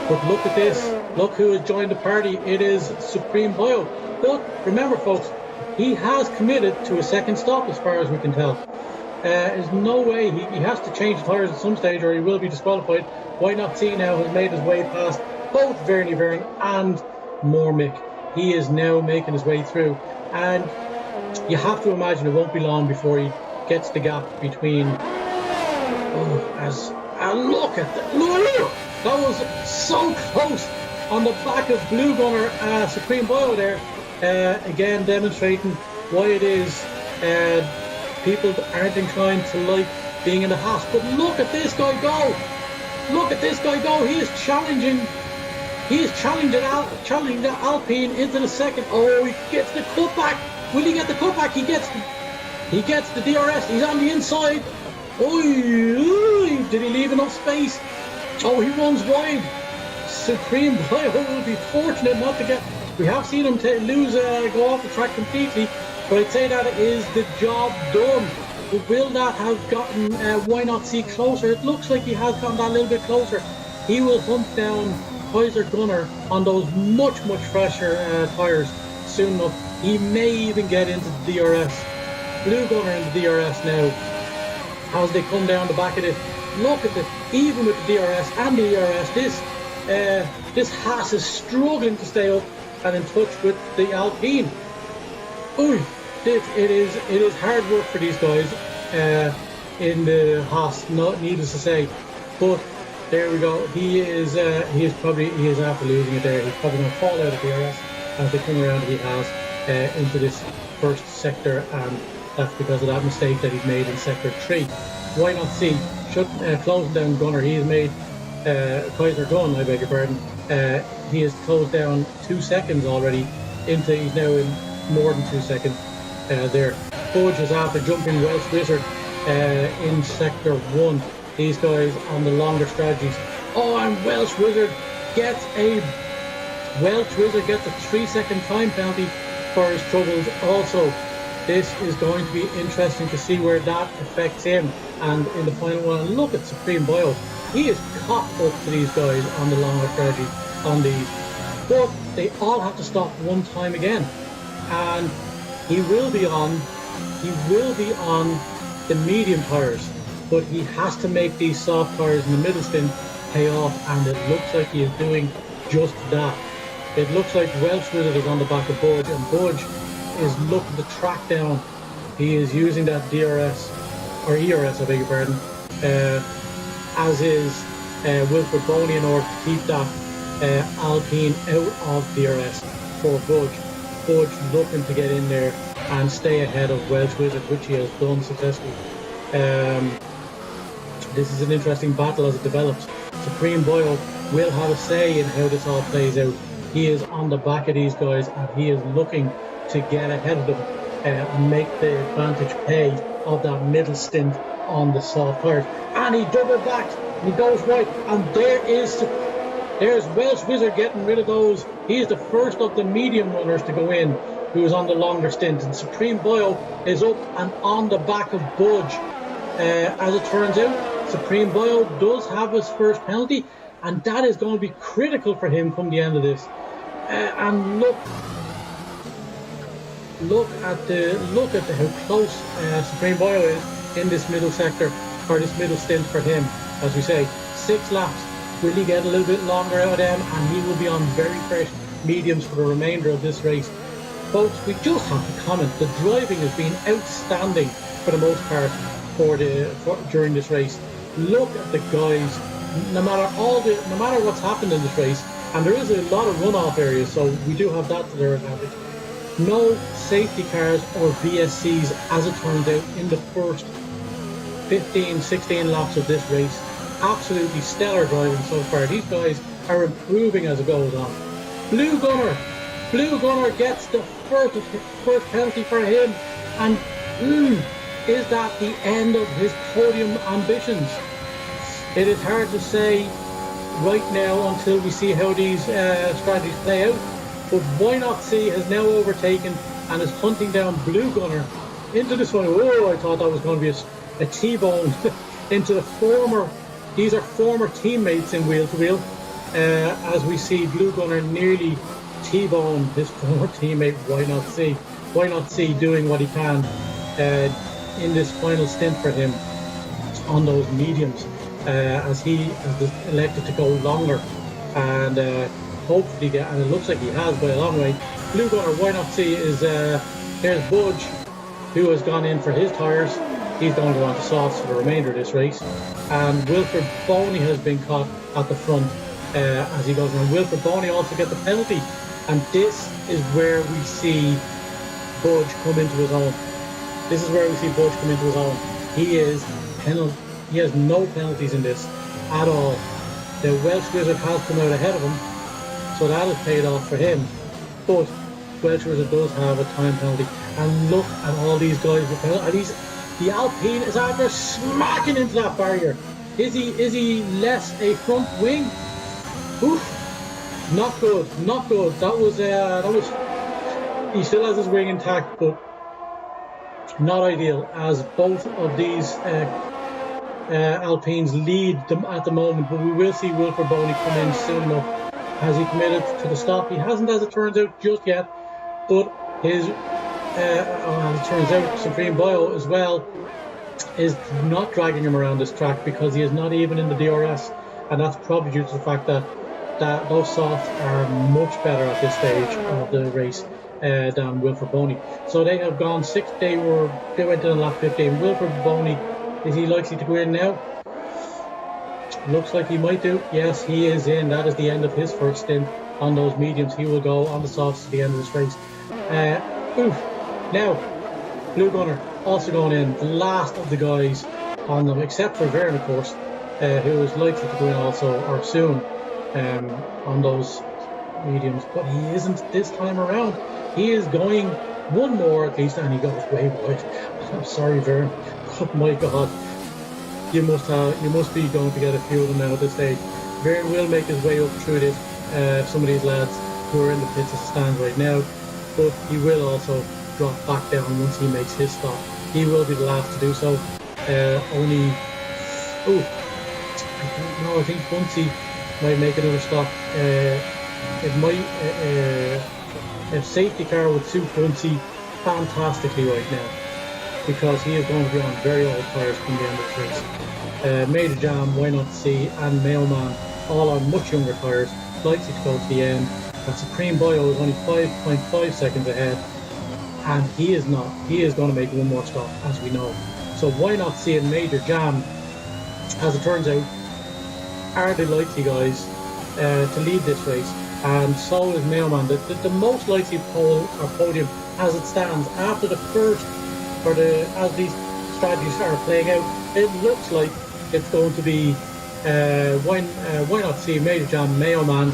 But look at this. Look who has joined the party. It is Supreme Bio. But remember, folks, he has committed to a second stop as far as we can tell. There's no way he has to change the tyres at some stage or he will be disqualified. Why Not See now has made his way past both Vernie Vern and Mormick. He is now making his way through, and you have to imagine it won't be long before he gets the gap between. Look at that! Look, that was so close on the back of Blue Gunner, Supreme Bio there. Again, demonstrating why it is people aren't inclined to like being in the Haas. But look at this guy go! Look at this guy go! He is challenging that Alpine into the second. Oh, he gets the cutback. Will he get the cutback? He gets the DRS. He's on the inside. Did he leave enough space? Oh, he runs wide. Supreme Bio will be fortunate not to get. We have seen him go off the track completely, but I'd say that is the job done. But will that have gotten Why Not See closer? It looks like he has gotten that a little bit closer. He will hunt down Kaiser Gunner on those much fresher tyres soon enough. He may even get into the DRS. Blue Gunner in the DRS now as they come down the back of it. Look at this, even with the DRS and the ERS, this Haas is struggling to stay up and in touch with the Alpine. It is hard work for these guys in the Haas, needless to say. But there we go. He is after losing it there. He's probably going to fall out of DRS as they come around. He has into this first sector, and that's because of that mistake that he's made in sector 3. Why Not See? Closing down Gunner. He has made Kaiser Gunn, I beg your pardon. He has closed down 2 seconds already. He's now in more than 2 seconds there. Fudge is after jumping Welsh Wizard in sector 1. These guys on the longer strategies. And Welsh Wizard gets a 3-second time penalty for his troubles also. This is going to be interesting to see where that affects him. And in the final one, look at Supreme Bio. He is caught up to these guys on the longer strategy on these. But they all have to stop one time again. And he will be on the medium tyres. But he has to make these soft tyres in the middle stint pay off, and it looks like he is doing just that. It looks like Welsh Wizard is on the back of Budge, and Budge is looking to track down. He is using that DRS, or ERS, I beg your pardon, as is Wilfred Boney in order to keep that Alpine out of DRS for Budge. Budge looking to get in there and stay ahead of Welsh Wizard, which he has done successfully. This is an interesting battle as it develops. Supreme Bio will have a say in how this all plays out. He is on the back of these guys, and he is looking to get ahead of them and make the advantage pay of that middle stint on the soft tyres. And he double backs, and he goes right, and there's Welsh Wizard getting rid of those. He is the first of the medium runners to go in, who is on the longer stint, and Supreme Bio is up and on the back of Budge. As it turns out, Supreme Bio does have his first penalty, and that is going to be critical for him come the end of this. And look at how close Supreme Bio is in this middle sector, or this middle stint for him. As we say, 6 laps. Will he get a little bit longer out of them, and he will be on very fresh mediums for the remainder of this race. Folks, we just have to comment, the driving has been outstanding for the most part during this race. Look at the guys, no matter what's happened in this race, and there is a lot of runoff areas, so we do have that to their advantage. No safety cars or VSCs, as it turns out, in the first 15-16 laps of this race. Absolutely stellar driving so far. These guys are improving as it goes on. Blue Gunner gets the first penalty for him, and is that the end of his podium ambitions? It is hard to say right now until we see how these strategies play out, but Why Not See has now overtaken and is hunting down Blue Gunner into this one. Oh, I thought that was going to be a T-bone into the former. These are former teammates in Wheel to Wheel. As we see Blue Gunner nearly T-bone his former teammate. Why not see doing what he can in this final stint for him on those mediums, as he has elected to go longer and hopefully get, and it looks like he has by a long way. Blue Gunner, why not see, is there's Budge, who has gone in for his tyres. He's going to go on to softs for the remainder of this race. And Wilfred Boney has been caught at the front as he goes around. Wilfred Boney also gets the penalty. And this is where we see Budge come into his own. This is where we see Budge come into his own. He has no penalties in this at all. The Welsh Wizard has come out ahead of him, so that has paid off for him. But Welsh Wizard does have a time penalty. And look at all these guys with penalties. The Alpine is after smacking into that barrier. Is he less a front wing? Oof. Not good. That was he still has his wing intact, but not ideal, as both of these Alpines lead them at the moment. But we will see Wilfred Boney come in soon enough. Has he committed to the stop? He hasn't, as it turns out, just yet. But his as it turns out, Supreme Bio as well is not dragging him around this track because he is not even in the DRS, and that's probably due to the fact that those softs are much better at this stage of the race than Wilfred Boney. So they have gone they went in on lap 15. Wilfred Boney, is he likely to go in now? Looks like he might do. Yes, he is in. That is the end of his first stint on those mediums. He will go on the softs to the end of this race. Now, Blue Gunner also going in, the last of the guys on them, except for Vern, of course, who is likely to go in also, or soon, on those mediums. But he isn't this time around. He is going one more at least, and he goes way wide. I'm sorry, Vern. Oh my God. You must be going to get a few of them now at this stage. Vern will make his way up through this, some of these lads who are in the pits as it stands right now, but he will also drop back down once he makes his stop. He will be the last to do so. I don't know, I think Bunsey might make another stop. It might, a safety car would suit Bunsey fantastically right now, because he is going to be on very old tyres come the end of the race. Major Jam, Why Not See, and Mailman all on much younger tyres, likely to go to the end. And Supreme Bio is only 5.5 seconds ahead, and he is not. He is going to make one more stop, as we know. So Why Not See and Major Jam, as it turns out, are the likely guys to lead this race, and so is Mailman. The most likely podium as it stands after the first, as these strategies are playing out, it looks like it's going to be Why Not See, Major Jam, Mailman,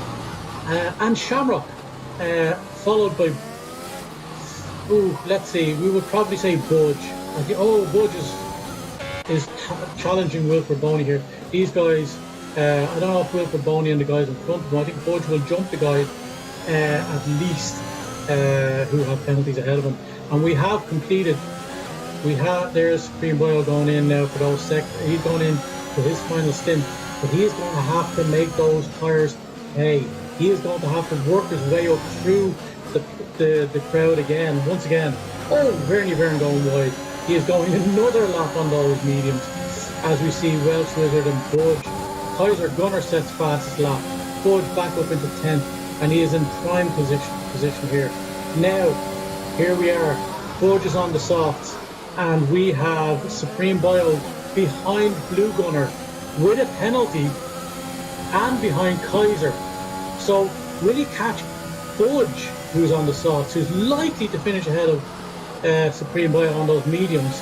and Shamrock, followed by, let's see, we would probably say Budge. Budge is challenging Wilfred Boney here. These guys, I don't know if Wilfred Boney and the guys in front of him, I think Budge will jump the guys at least who have penalties ahead of him. And we have completed, there's Supreme Boyle going in now for those he's going in for his final stint, but he is going to have to make those tyres pay. He is going to have to work his way up through the crowd once again. Vern going wide. He is going another lap on those mediums, as we see Welsh Wizard and Budge. Kaiser Gunner sets fastest lap. Budge back up into 10th, and he is in prime position here. Now, here we are. Budge is on the softs, and we have Supreme Boyle behind Blue Gunner with a penalty, and behind Kaiser. So will he catch Budge, who's on the softs, who's likely to finish ahead of Supreme Boyle on those mediums?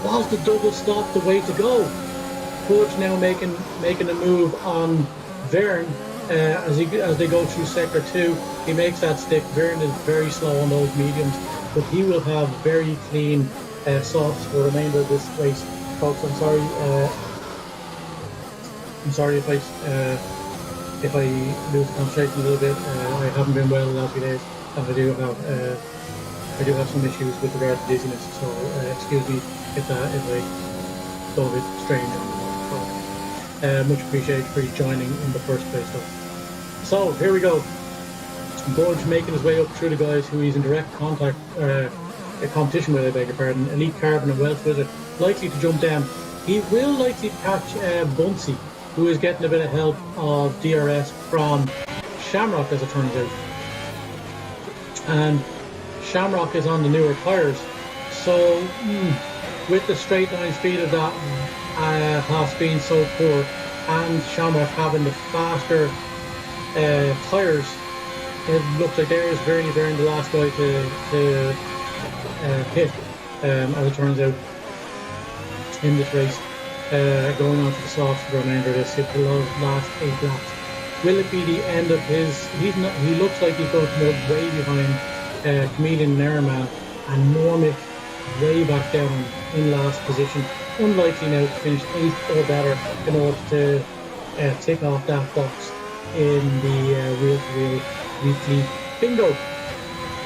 Was the double stop the way to go? Budge now making a move on Vern as they go through sector 2. He makes that stick. Vern is very slow on those mediums, but he will have very clean softs for the remainder of this race, folks. I'm sorry if I lose concentration a little bit. I haven't been well the last few days, and I do have I do have some issues with regard to dizziness, so excuse me if I go a bit strange on the talk. Much appreciated for you joining in the first place, though. So here we go. Budge making his way up through the guys who he's in direct contact, competition with, I beg your pardon. Elite Carbon and Welsh Wizard likely to jump down. He will likely catch Bunsey, who is getting a bit of help of DRS from Shamrock, as it turns out. And Shamrock is on the newer tyres, so with the straight line speed of that class being so poor, and Shamrock having the faster tyres, it looks like they're the last guy to hit, as it turns out, in this race. Going on to the softs for the remainder of this, the last 8 laps. Will it be the end of his? He looks like he's going to come out way behind Chameleon and Airman, and Normic way back down in last position. Unlikely now to finish 8th or better in order to tick off that box in the wheel-to-wheel weekly bingo.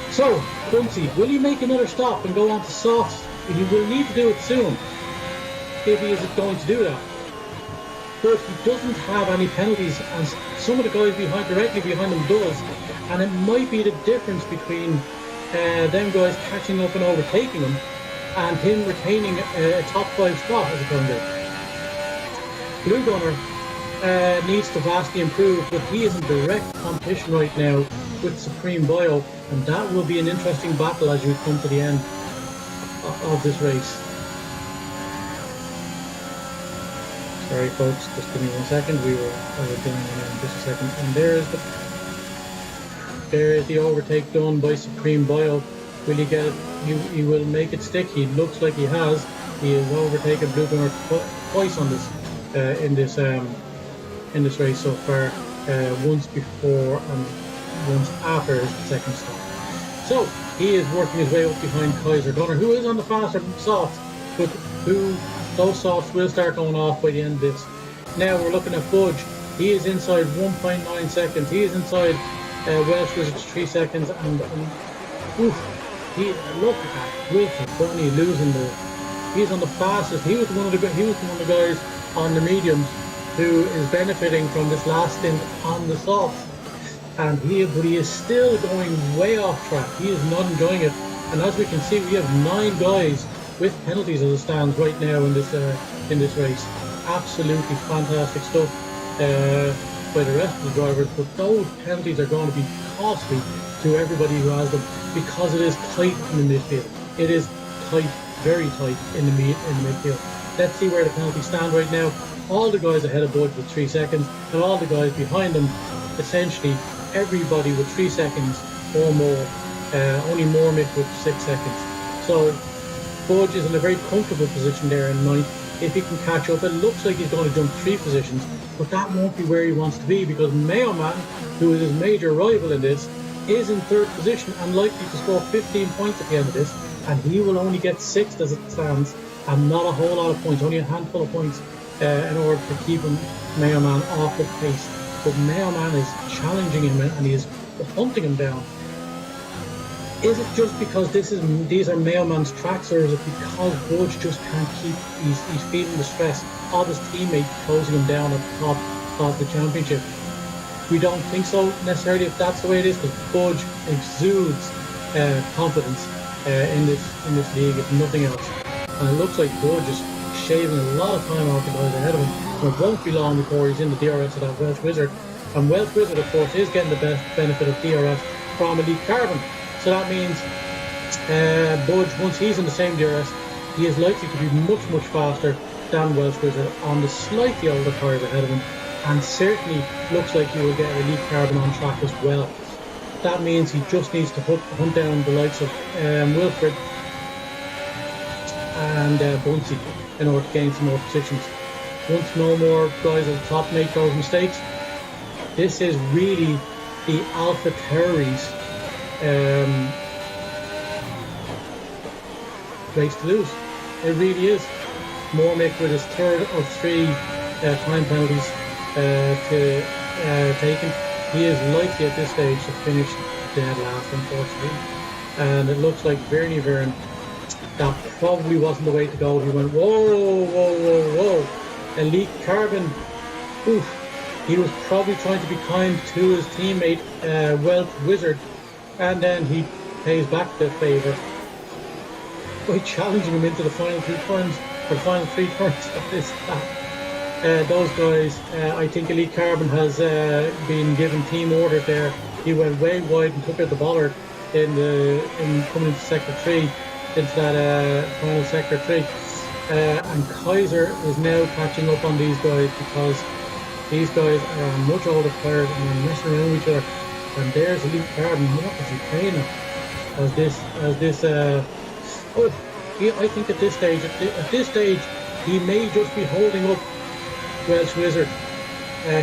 So, Bunsey, will he make another stop and go on to softs? He will need to do it soon, if he is going to do that. But he doesn't have any penalties, and some of the guys directly behind him does, and it might be the difference between them guys catching up and overtaking him and him retaining a top 5 spot, as it turns out. Blue Gunner needs to vastly improve, but he is in direct competition right now with Supreme Bio, and that will be an interesting battle as you come to the end of this race. Sorry folks, just give me 1 second. I was doing in just a second. And there is the overtake done by Supreme Bio. Will he get it? He will make it stick. He looks like he has. He has overtaken Blue Gunner twice on this in this race so far. Once before and once after his second stop. So he is working his way up behind Kaiser Gunner, who is on the faster softs, but those softs will start going off by the end of this. Now we're looking at Budge. He is inside 1.9 seconds. He is inside Welsh Wizards 3 seconds, and look at that with Bunny losing he's on the fastest. He was one of the guys on the mediums who is benefiting from this last stint on the softs, and he is still going way off track. He is not enjoying it, and as we can see, we have 9 guys with penalties as it stands right now in this race. Absolutely fantastic stuff by the rest of the drivers, but those penalties are going to be costly to everybody who has them, because it is tight in the midfield. It is tight, very tight in the midfield. Let's see where the penalties stand right now. All the guys ahead of Budge with 3 seconds, and all the guys behind them, essentially everybody with 3 seconds or more. Only Mormick with 6 seconds. So Budge is in a very comfortable position there in 9th. If he can catch up, it looks like he's going to jump 3 positions, but that won't be where he wants to be, because Mayo Man, who is his major rival in this, is in 3rd position and likely to score 15 points at the end of this, and he will only get 6th as it stands, and not a whole lot of points, only a handful of points in order to keep Mayo Man off the pace. But Mayo Man is challenging him and he is hunting him down. Is it just because these are Mayo Man's tracks, or is it because Budge just can't keep, he's feeling the stress of his teammate closing him down at the top of the championship? We don't think so necessarily if that's the way it is, because Budge exudes confidence in this league, if nothing else. And it looks like Budge is shaving a lot of time off the guys ahead of him. So it won't be long before he's in the DRS of that Welsh Wizard. And Welsh Wizard, of course, is getting the best benefit of DRS from Elite Carbon. So that means Budge, once he's in the same DRS, he is likely to be much, much faster than Welsh Wizard on the slightly older tyres ahead of him, and certainly looks like he will get Elite Carbon on track as well. That means he just needs to hunt down the likes of Wilfred and Bunsey in order to gain some more positions. Once no more guys at the top make those mistakes, this is really the Alpha Terrories race to lose. It really is. Mormick with his 3rd of 3 time penalties taken. He is likely at this stage to finish dead last, unfortunately. and it looks like Vernie Vern, that probably wasn't the way to go. He went, whoa, whoa, whoa, whoa. Elite Carbon, oof, he was probably trying to be kind to his teammate, Wealth Wizard, and then he pays back the favour by challenging him into the final 2 turns, or the final 3 turns of this lap. Those guys, I think Elite Carbon has been given team orders there. He went way wide and took out the bollard in coming into sector 3, into that final sector 3. And Kaiser is now catching up on these guys, because these guys are much older players and they're messing around with each other. And there's Elite Carbon. What is he playing at? I think at this stage, he may just be holding up Welsh Wizard.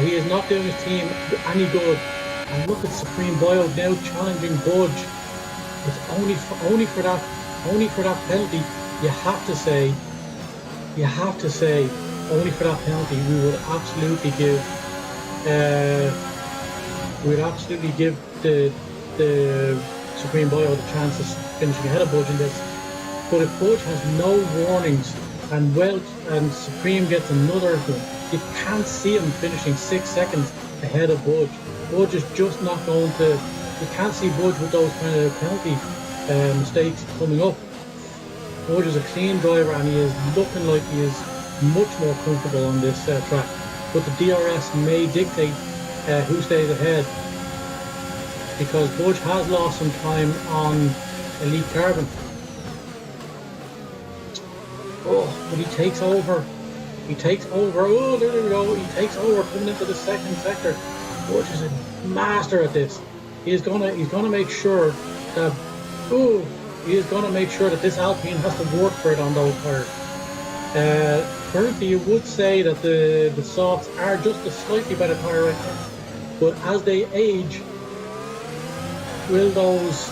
He is not doing his team any good. And look at Supreme Boyle now challenging Budge. It's only for that penalty. You have to say, only for that penalty, we would absolutely give the Supreme Boyle the chance of finishing ahead of Budge in this. But if Budge has no warnings and Welch and Supreme gets another one, you can't see him finishing 6 seconds ahead of Budge. Budge is just not going to. You can't see Budge with those kind of penalty mistakes coming up. Budge is a clean driver and he is looking like he is much more comfortable on this track. But the DRS may dictate who stays ahead, because Budge has lost some time on Elite Carbon. Oh, but he takes over. Oh, there we go. He takes over coming into the second sector. Budge is a master at this. He's gonna make sure that this Alpine has to work for it on those tires. Currently, you would say that the softs are just a slightly better tire right now, but as they age, will those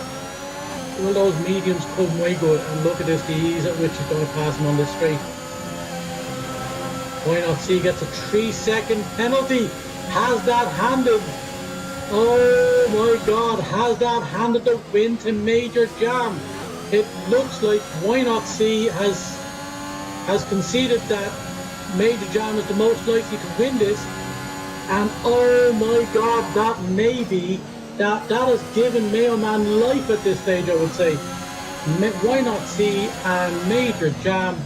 mediums come way good? And look at this, the ease at which he's going to pass him on this straight. Why not see gets a 3-second penalty? Has that handed? Oh my God, has that handed the win to Major Jam? It looks like Why Not See has conceded that Major Jam is the most likely to win this. And oh my God, that has given Mayo Man life at this stage, I would say. Why Not See and Major Jam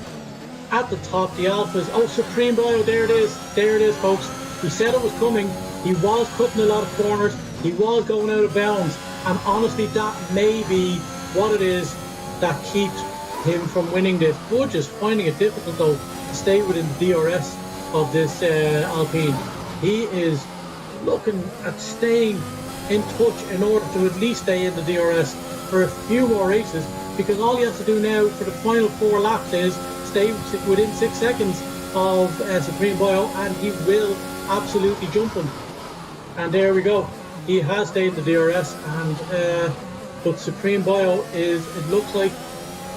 at the top, the Alphas. Oh, Supreme Boyle, there it is, folks. We said it was coming. He was cutting a lot of corners. He was going out of bounds. And honestly, that may be what it is that keeps him from winning this. Budge is finding it difficult, though, to stay within the DRS of this Alpine. He is looking at staying in touch in order to at least stay in the DRS for a few more races, because all he has to do now for the final 4 laps is stay within 6 seconds of Supreme Boyle, and he will absolutely jump him. And there we go. He has stayed in the DRS, and but Supreme Boyle it looks like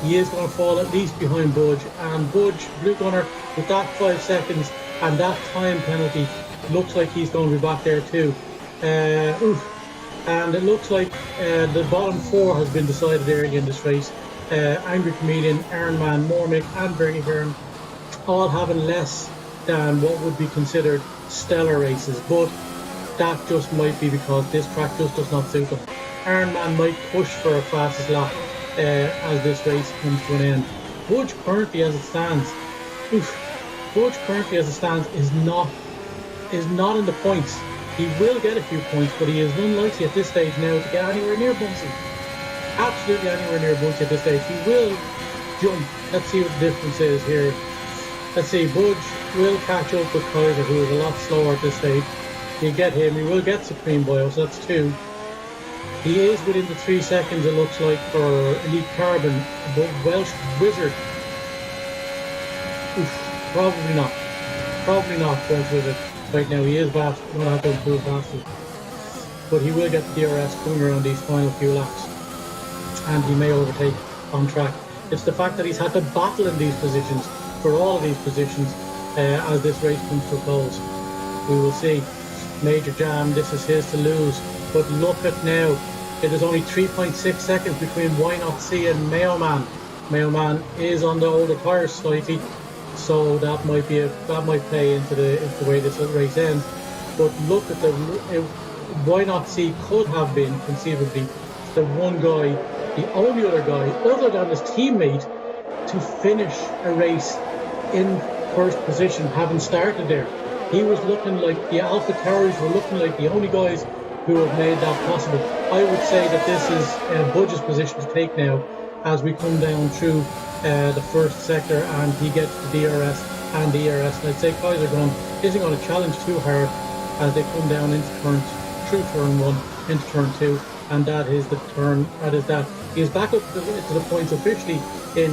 he is going to fall at least behind Budge. And Budge, Blue Gunner, with that 5 seconds and that time penalty, looks like he's going to be back there too. And it looks like the bottom 4 has been decided early in this race. Angry Comedian, Ironman, Mormick and Bernie Hearn all having less than what would be considered stellar races, but that just might be because this track just does not suit them. Ironman might push for a fastest lap as this race comes to an end. Budge currently as it stands is not in the points. He will get a few points, but he is unlikely at this stage now to get anywhere near Bunsey. Absolutely anywhere near Bunsey at this stage. He will jump. Let's see what the difference is here. Let's see, Budge will catch up with Kaiser, who is a lot slower at this stage. He'll get him. He will get Supreme Boyle, so that's 2. He is within the 3 seconds, it looks like, for Elite Carbon, but Welsh Wizard. Probably not Welsh Wizard. Right now he is fast, going to have to improve faster. But he will get the DRS coming around these final few laps. And he may overtake on track. It's the fact that he's had to battle in these positions, for all of these positions, as this race comes to a close. We will see. Major Jam, this is his to lose. But look at now, It is only 3.6 seconds between Why Not See and Mailman. Mailman is on the older tyres slightly, so that might play into the way this race ends. But look at Why Not See could have been conceivably the one guy, the only other guy other than his teammate to finish a race in first position, having started there. He was looking like the Alpha Tauris were looking like the only guys who have made that possible. I would say that this is Budge's position to take now as we come down through the first sector and he gets the DRS and the ERS. And I'd say Kaiser isn't going to challenge too hard as they come down into through turn 1 into turn 2, and that is the turn. He is back up to the points officially in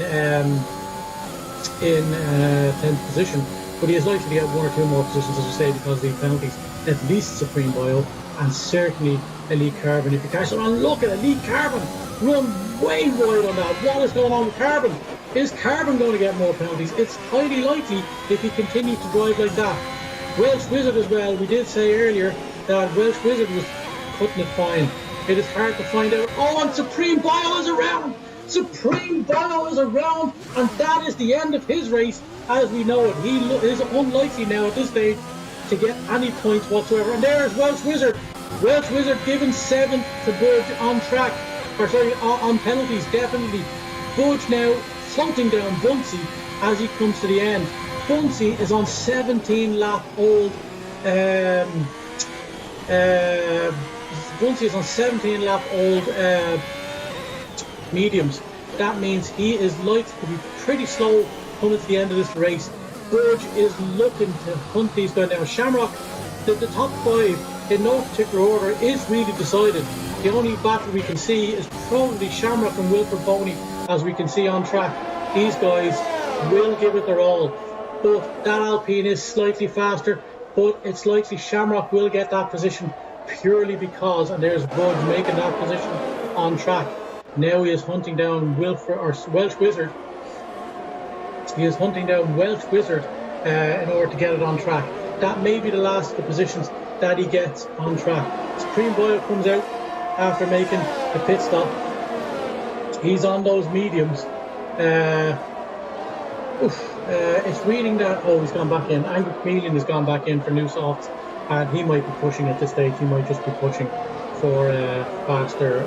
10th position, but he is likely to get one or two more positions, as you say, because of the penalties. At least Supreme Bio and certainly Elite Carbon if you catch them. And look at Elite Carbon run way wide on that. What is going on with Carbon? Is Carbon going to get more penalties? It's highly likely if he continues to drive like that. Welsh Wizard as well. We did say earlier that Welsh Wizard was cutting it fine. It is hard to find out. Oh, and Supreme Bio is around. Supreme Bio is around, and that is the end of his race as we know it. He is unlikely now at this stage to get any points whatsoever. And there is Welsh Wizard. Welsh Wizard given 7th to Budge on track. On penalties, definitely. Budge now floating down Bunsey as he comes to the end. Bunsey is on 17 lap old. Bunsey is on 17 lap old mediums. That means he is likely to be pretty slow coming to the end of this race. Budge is looking to hunt these guys down. Shamrock, the top 5 in no particular order is really decided. The only battle we can see is probably Shamrock and Wilfred Boney, as we can see on track. These guys will give it their all, but that Alpine is slightly faster, but it's likely Shamrock will get that position purely because, and there's Budge making that position on track. Now he is hunting down Welsh Wizard. He is hunting down Welsh Wizard in order to get it on track. That may be the last of the positions that he gets on track. Supreme Boyle comes out after making the pit stop. He's on those mediums. It's reading that. Oh, he's gone back in. Angry Chameleon has gone back in for new softs, and he might be pushing at this stage. He might just be pushing for faster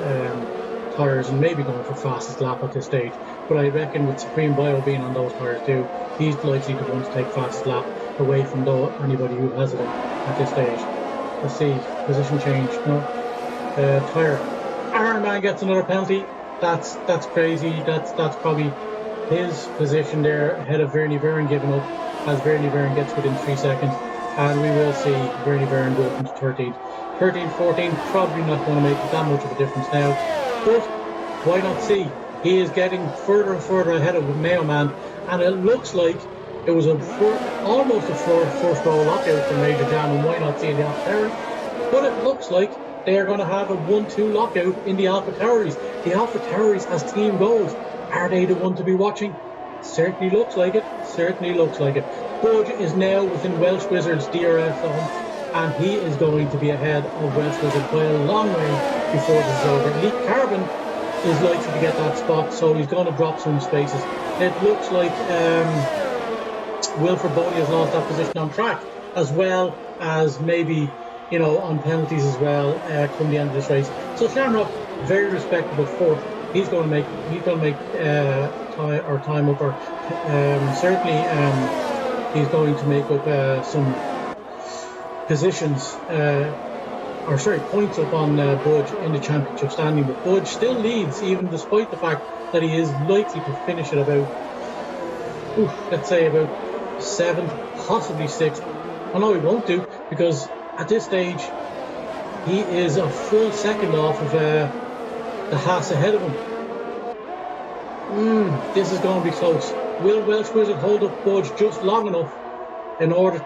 tyres and maybe going for fastest lap at this stage. But I reckon with Supreme Bio being on those tyres too, he's likely to want to take fastest lap away from anybody who has it at this stage. Let's see, position change. No, tyre. Iron Man gets another penalty. That's crazy. That's probably his position there ahead of Vernie Verne giving up, as Vernie Verne gets within 3 seconds, and we will see Vernie Verne go up into 13th. 13, 14, probably not going to make that much of a difference now, but why not see? He is getting further and further ahead of the Mailman, and it looks like it was almost a first row lockout for Major Jam, and why not see the Alpha Tauris? But it looks like they are going to have a 1-2 lockout in the Alpha Tauris. The Alpha Tauris as team goes. Are they the one to be watching? Certainly looks like it. Certainly looks like it. Budge is now within Welsh Wizard's DRS zone, and he is going to be ahead of Welsh Wizard by a long way before this is over. Elite Carbon is likely to get that spot, so he's going to drop some spaces. It looks like Wilfred Boney has lost that position on track, as well as maybe, on penalties as well come the end of this race. So Shamrock, very respectable fourth. He's going to make time up, or certainly he's going to make up some positions, points up on Budge in the championship standing. But Budge still leads, even despite the fact that he is likely to finish at about, let's say about 7th, possibly 6th. I know he won't do, because at this stage he is a full second off of the Haas ahead of him. This is going to be close. Will Welsh Wizard hold up Budge just long enough in order to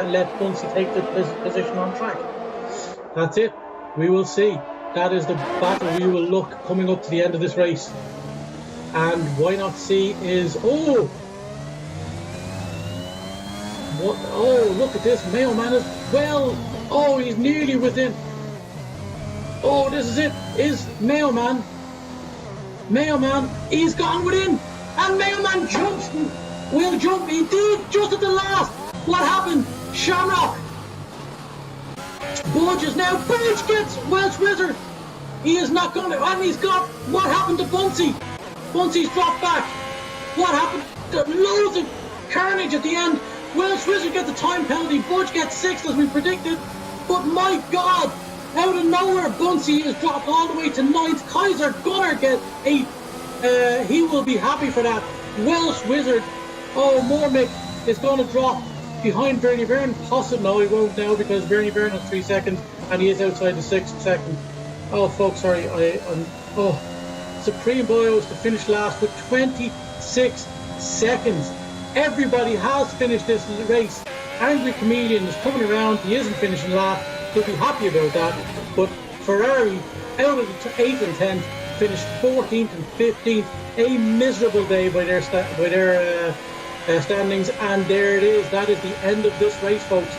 let Bunsey take the position on track? That's it. We will see. That is the battle we will look coming up to the end of this race. And why not see is look at this. Mailman as well. He's nearly within. Oh, this is it. Is Mayo Man. Mayo Man, he's gone within. And Mayo Man jumps. Will jump. He did just at the last. What happened? Shamrock. Budge is now. Budge gets Welsh Wizard. He is not going to. And he's got. What happened to Bunsey? Bunsey's dropped back. What happened? Loads of carnage at the end. Welsh Wizard gets a time penalty. Budge gets 6 as we predicted. But my God, out of nowhere, Bunsey is dropped all the way to 9th. Kaiser Gunner gets 8. He will be happy for that. Welsh Wizard. Oh, Mormick is going to drop behind Bernie Byrne. Possibly, no, he won't now because Bernie Byrne has 3 seconds and he is outside the 6th second. Oh, folks, sorry. Supreme Boyo is to finish last with 26 seconds. Everybody has finished this race. Angry Comedian is coming around. He isn't finishing last. He'll be happy about that. But Ferrari, out of the 8th and 10th, finished 14th and 15th. A miserable day by their standings. And there it is. That is the end of this race, folks.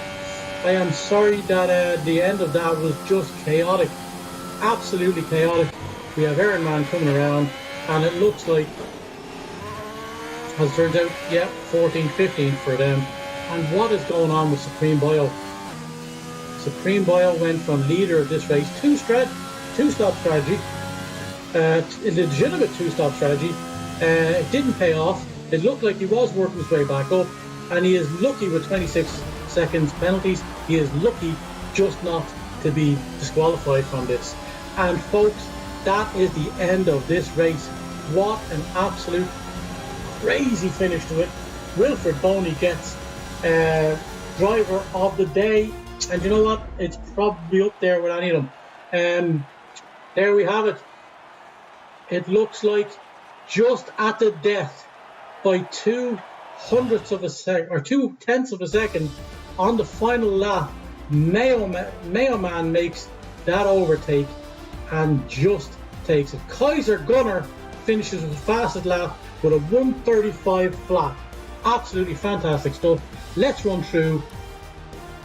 I am sorry that the end of that was just chaotic. Absolutely chaotic. We have Iron Man coming around, and it looks like, as it turns out, yeah, 14th, 15th for them. And what is going on with Supreme Boyo? Supreme Boyo went from leader of this race, two-stop strategy, a legitimate two-stop strategy. It didn't pay off. It looked like he was working his way back up, and he is lucky with 26 seconds penalties. He is lucky just not to be disqualified from this. And folks, that is the end of this race. What an absolute crazy finish to it. Wilfred Boney gets driver of the day, and you know what? It's probably up there with any of them. There we have it. It looks like just at the death by 0.2 of a second or 0.2 of a second on the final lap, Mayo Man makes that overtake and just takes it. Kaiser Gunner finishes with the fastest lap with a 1:35 flat. Absolutely fantastic stuff. Let's run through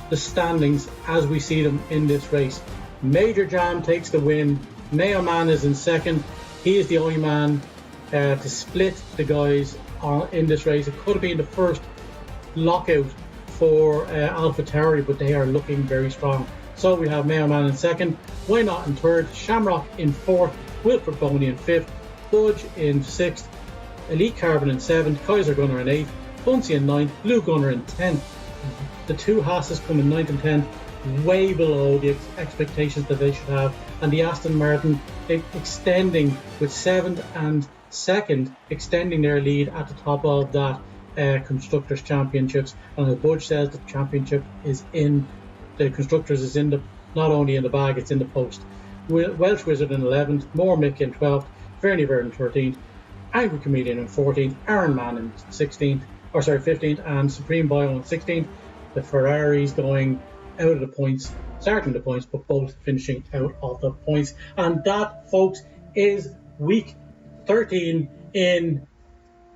the standings as we see them in this race. Major Jam takes the win. Mayo Man is in second. He is the only man to split the guys in this race. It could have been the first lockout for AlphaTauri, but they are looking very strong. So we have Mayo Man in second, Why Not in third, Shamrock in fourth, Wilfred Boney in fifth, Budge in sixth, Elite Carbon in 7th, Kaiser Gunner in 8th, Bunsey in 9th, Blue Gunner in 10th. The two Haas's come in 9th and 10th, way below the expectations that they should have. And the Aston Martin extending with 7th and 2nd, extending their lead at the top of that Constructors' Championships. And as Budge says, the championship is in, the Constructors is in the, not only in the bag, it's in the post. Welsh Wizard in 11th, Mormick in 12th, Vernie Verde in 13th, Angry Comedian in 14th, Iron Man in 15th, and Supreme Boyo in 16th. The Ferraris going out of the points, starting the points, but both finishing out of the points. And that, folks, is week 13 in,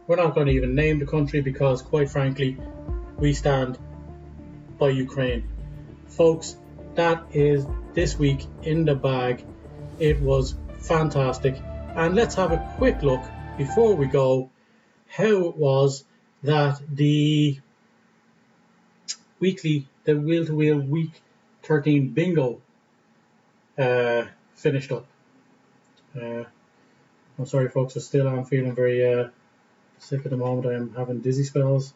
we're not going to even name the country because, quite frankly, we stand by Ukraine. Folks, that is this week in the bag. It was fantastic. And let's have a quick look before we go how it was that the wheel-to-wheel week 13 bingo finished up. I'm sorry, folks, I'm feeling very sick at the moment. I am having dizzy spells.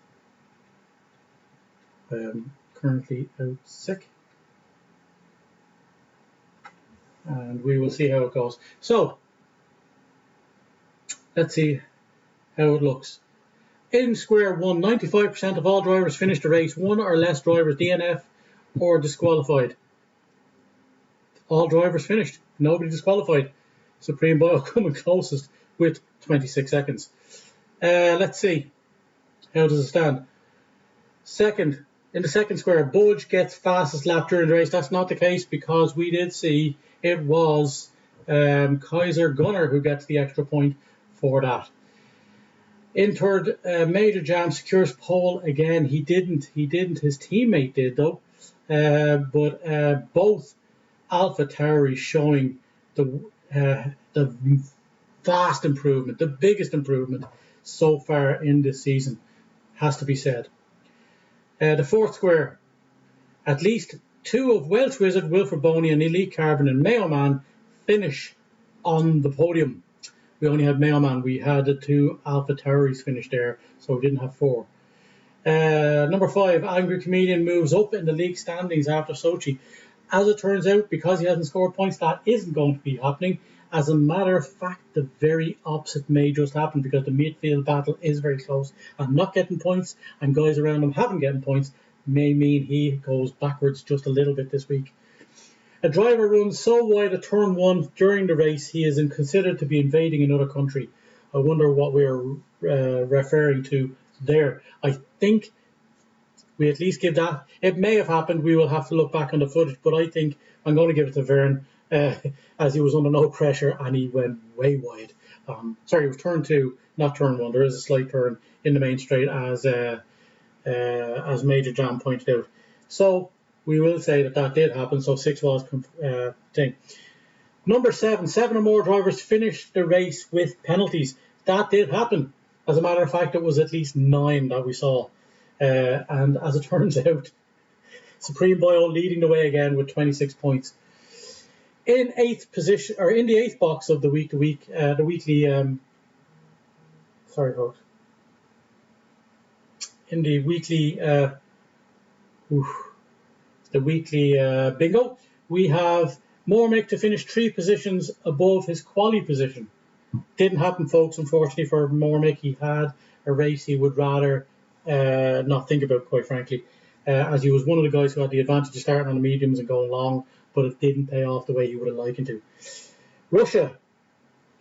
I am currently out sick. And we will see how it goes. So, let's see how it looks. In square one, 95% of all drivers finished the race. One or less drivers DNF or disqualified. All drivers finished. Nobody disqualified. Supreme Boyo coming closest with 26 seconds. Let's see. How does it stand? Second, in the second square, Budge gets fastest lap during the race. That's not the case because we did see it was Kaiser Gunner who gets the extra point for that. In third, Major Jam secures pole again. He didn't. His teammate did though. But both AlphaTauri showing the vast improvement, the biggest improvement so far in this season, has to be said. The fourth square, at least two of Welsh Wizard, Wilfred Boney and Elite Carbon and Mayo Man finish on the podium. We only had Mayo Man. We had the two AlphaTauris finish there, so we didn't have four. Number 5, Angry Comedian moves up in the league standings after Sochi. As it turns out, because he hasn't scored points, that isn't going to be happening. As a matter of fact, the very opposite may just happen, because the midfield battle is very close, and not getting points and guys around him haven't getting points may mean he goes backwards just a little bit this week. A driver runs so wide at turn 1 during the race he is considered to be invading another country. I wonder what we're referring to there. I think we at least give that. It may have happened. We will have to look back on the footage, but I think I'm going to give it to Vern, as he was under no pressure and he went way wide. Sorry, it was turn 2, not turn 1. There is a slight turn in the main straight, as Major Jam pointed out. So we will say that did happen. So 6 was thing. Number 7 or more drivers finished the race with penalties. That did happen. As a matter of fact, it was at least 9 that we saw. And as it turns out, Supreme Boyle leading the way again with 26 points. In 8th position, or in the 8th box of the weekly, sorry folks, in the weekly, bingo, we have Mormick to finish 3 positions above his quali position. Didn't happen, folks, unfortunately, for Mormick. He had a race he would rather not think about, quite frankly, as he was one of the guys who had the advantage of starting on the mediums and going long, but it didn't pay off the way he would have liked it to. Russia,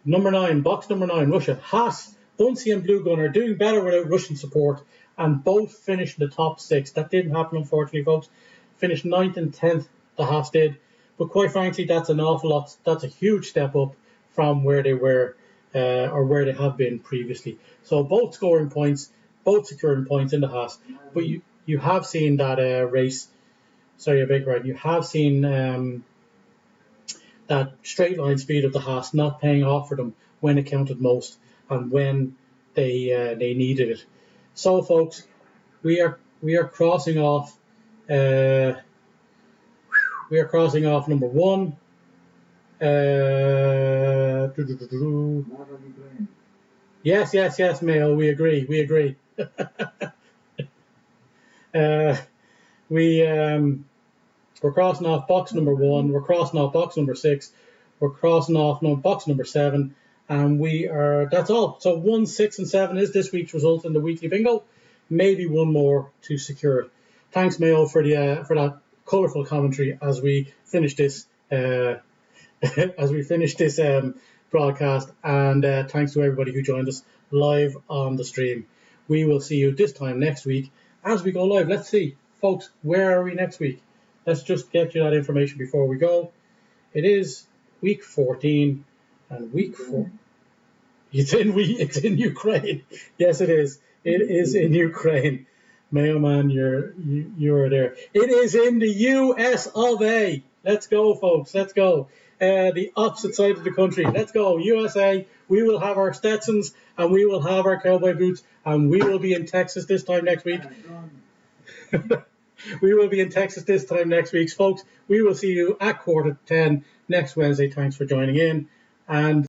number 9, box number 9, Russia. Haas, Bunsey and Blue Gun are doing better without Russian support, and both finished in the top 6. That didn't happen, unfortunately, folks. Finished 9th and 10th, the Haas did, but quite frankly, that's an awful lot. That's a huge step up from where they were, or where they have been previously. So both scoring points, both securing points in the Haas, but you have seen that race. Sorry, I beg your pardon. You have seen that straight line speed of the Haas not paying off for them when it counted most and when they needed it. So, folks, we are crossing off. We are crossing off number 1. Yes, Mayo. We agree. We're crossing off box number 1. We're crossing off box number 6. We're crossing off box number 7, and that's all. So 1, 6, and 7 is this week's result in the weekly bingo. Maybe one more to secure it. Thanks, Mayo, for that colourful commentary as we finish this broadcast, and thanks to everybody who joined us live on the stream. We will see you this time next week as we go live. Let's see, folks, where are we next week? Let's just get you that information before we go. It is week 14, and week 4. It's in Ukraine. Yes, it is. It is in Ukraine. Mayo Man, you're there. It is in the US of A. Let's go, folks. Let's go. The opposite side of the country. Let's go, USA. We will have our Stetsons and we will have our cowboy boots, and we will be in Texas this time next week. We will be in Texas this time next week, folks. We will see you at 10:15 next Wednesday. Thanks for joining in, and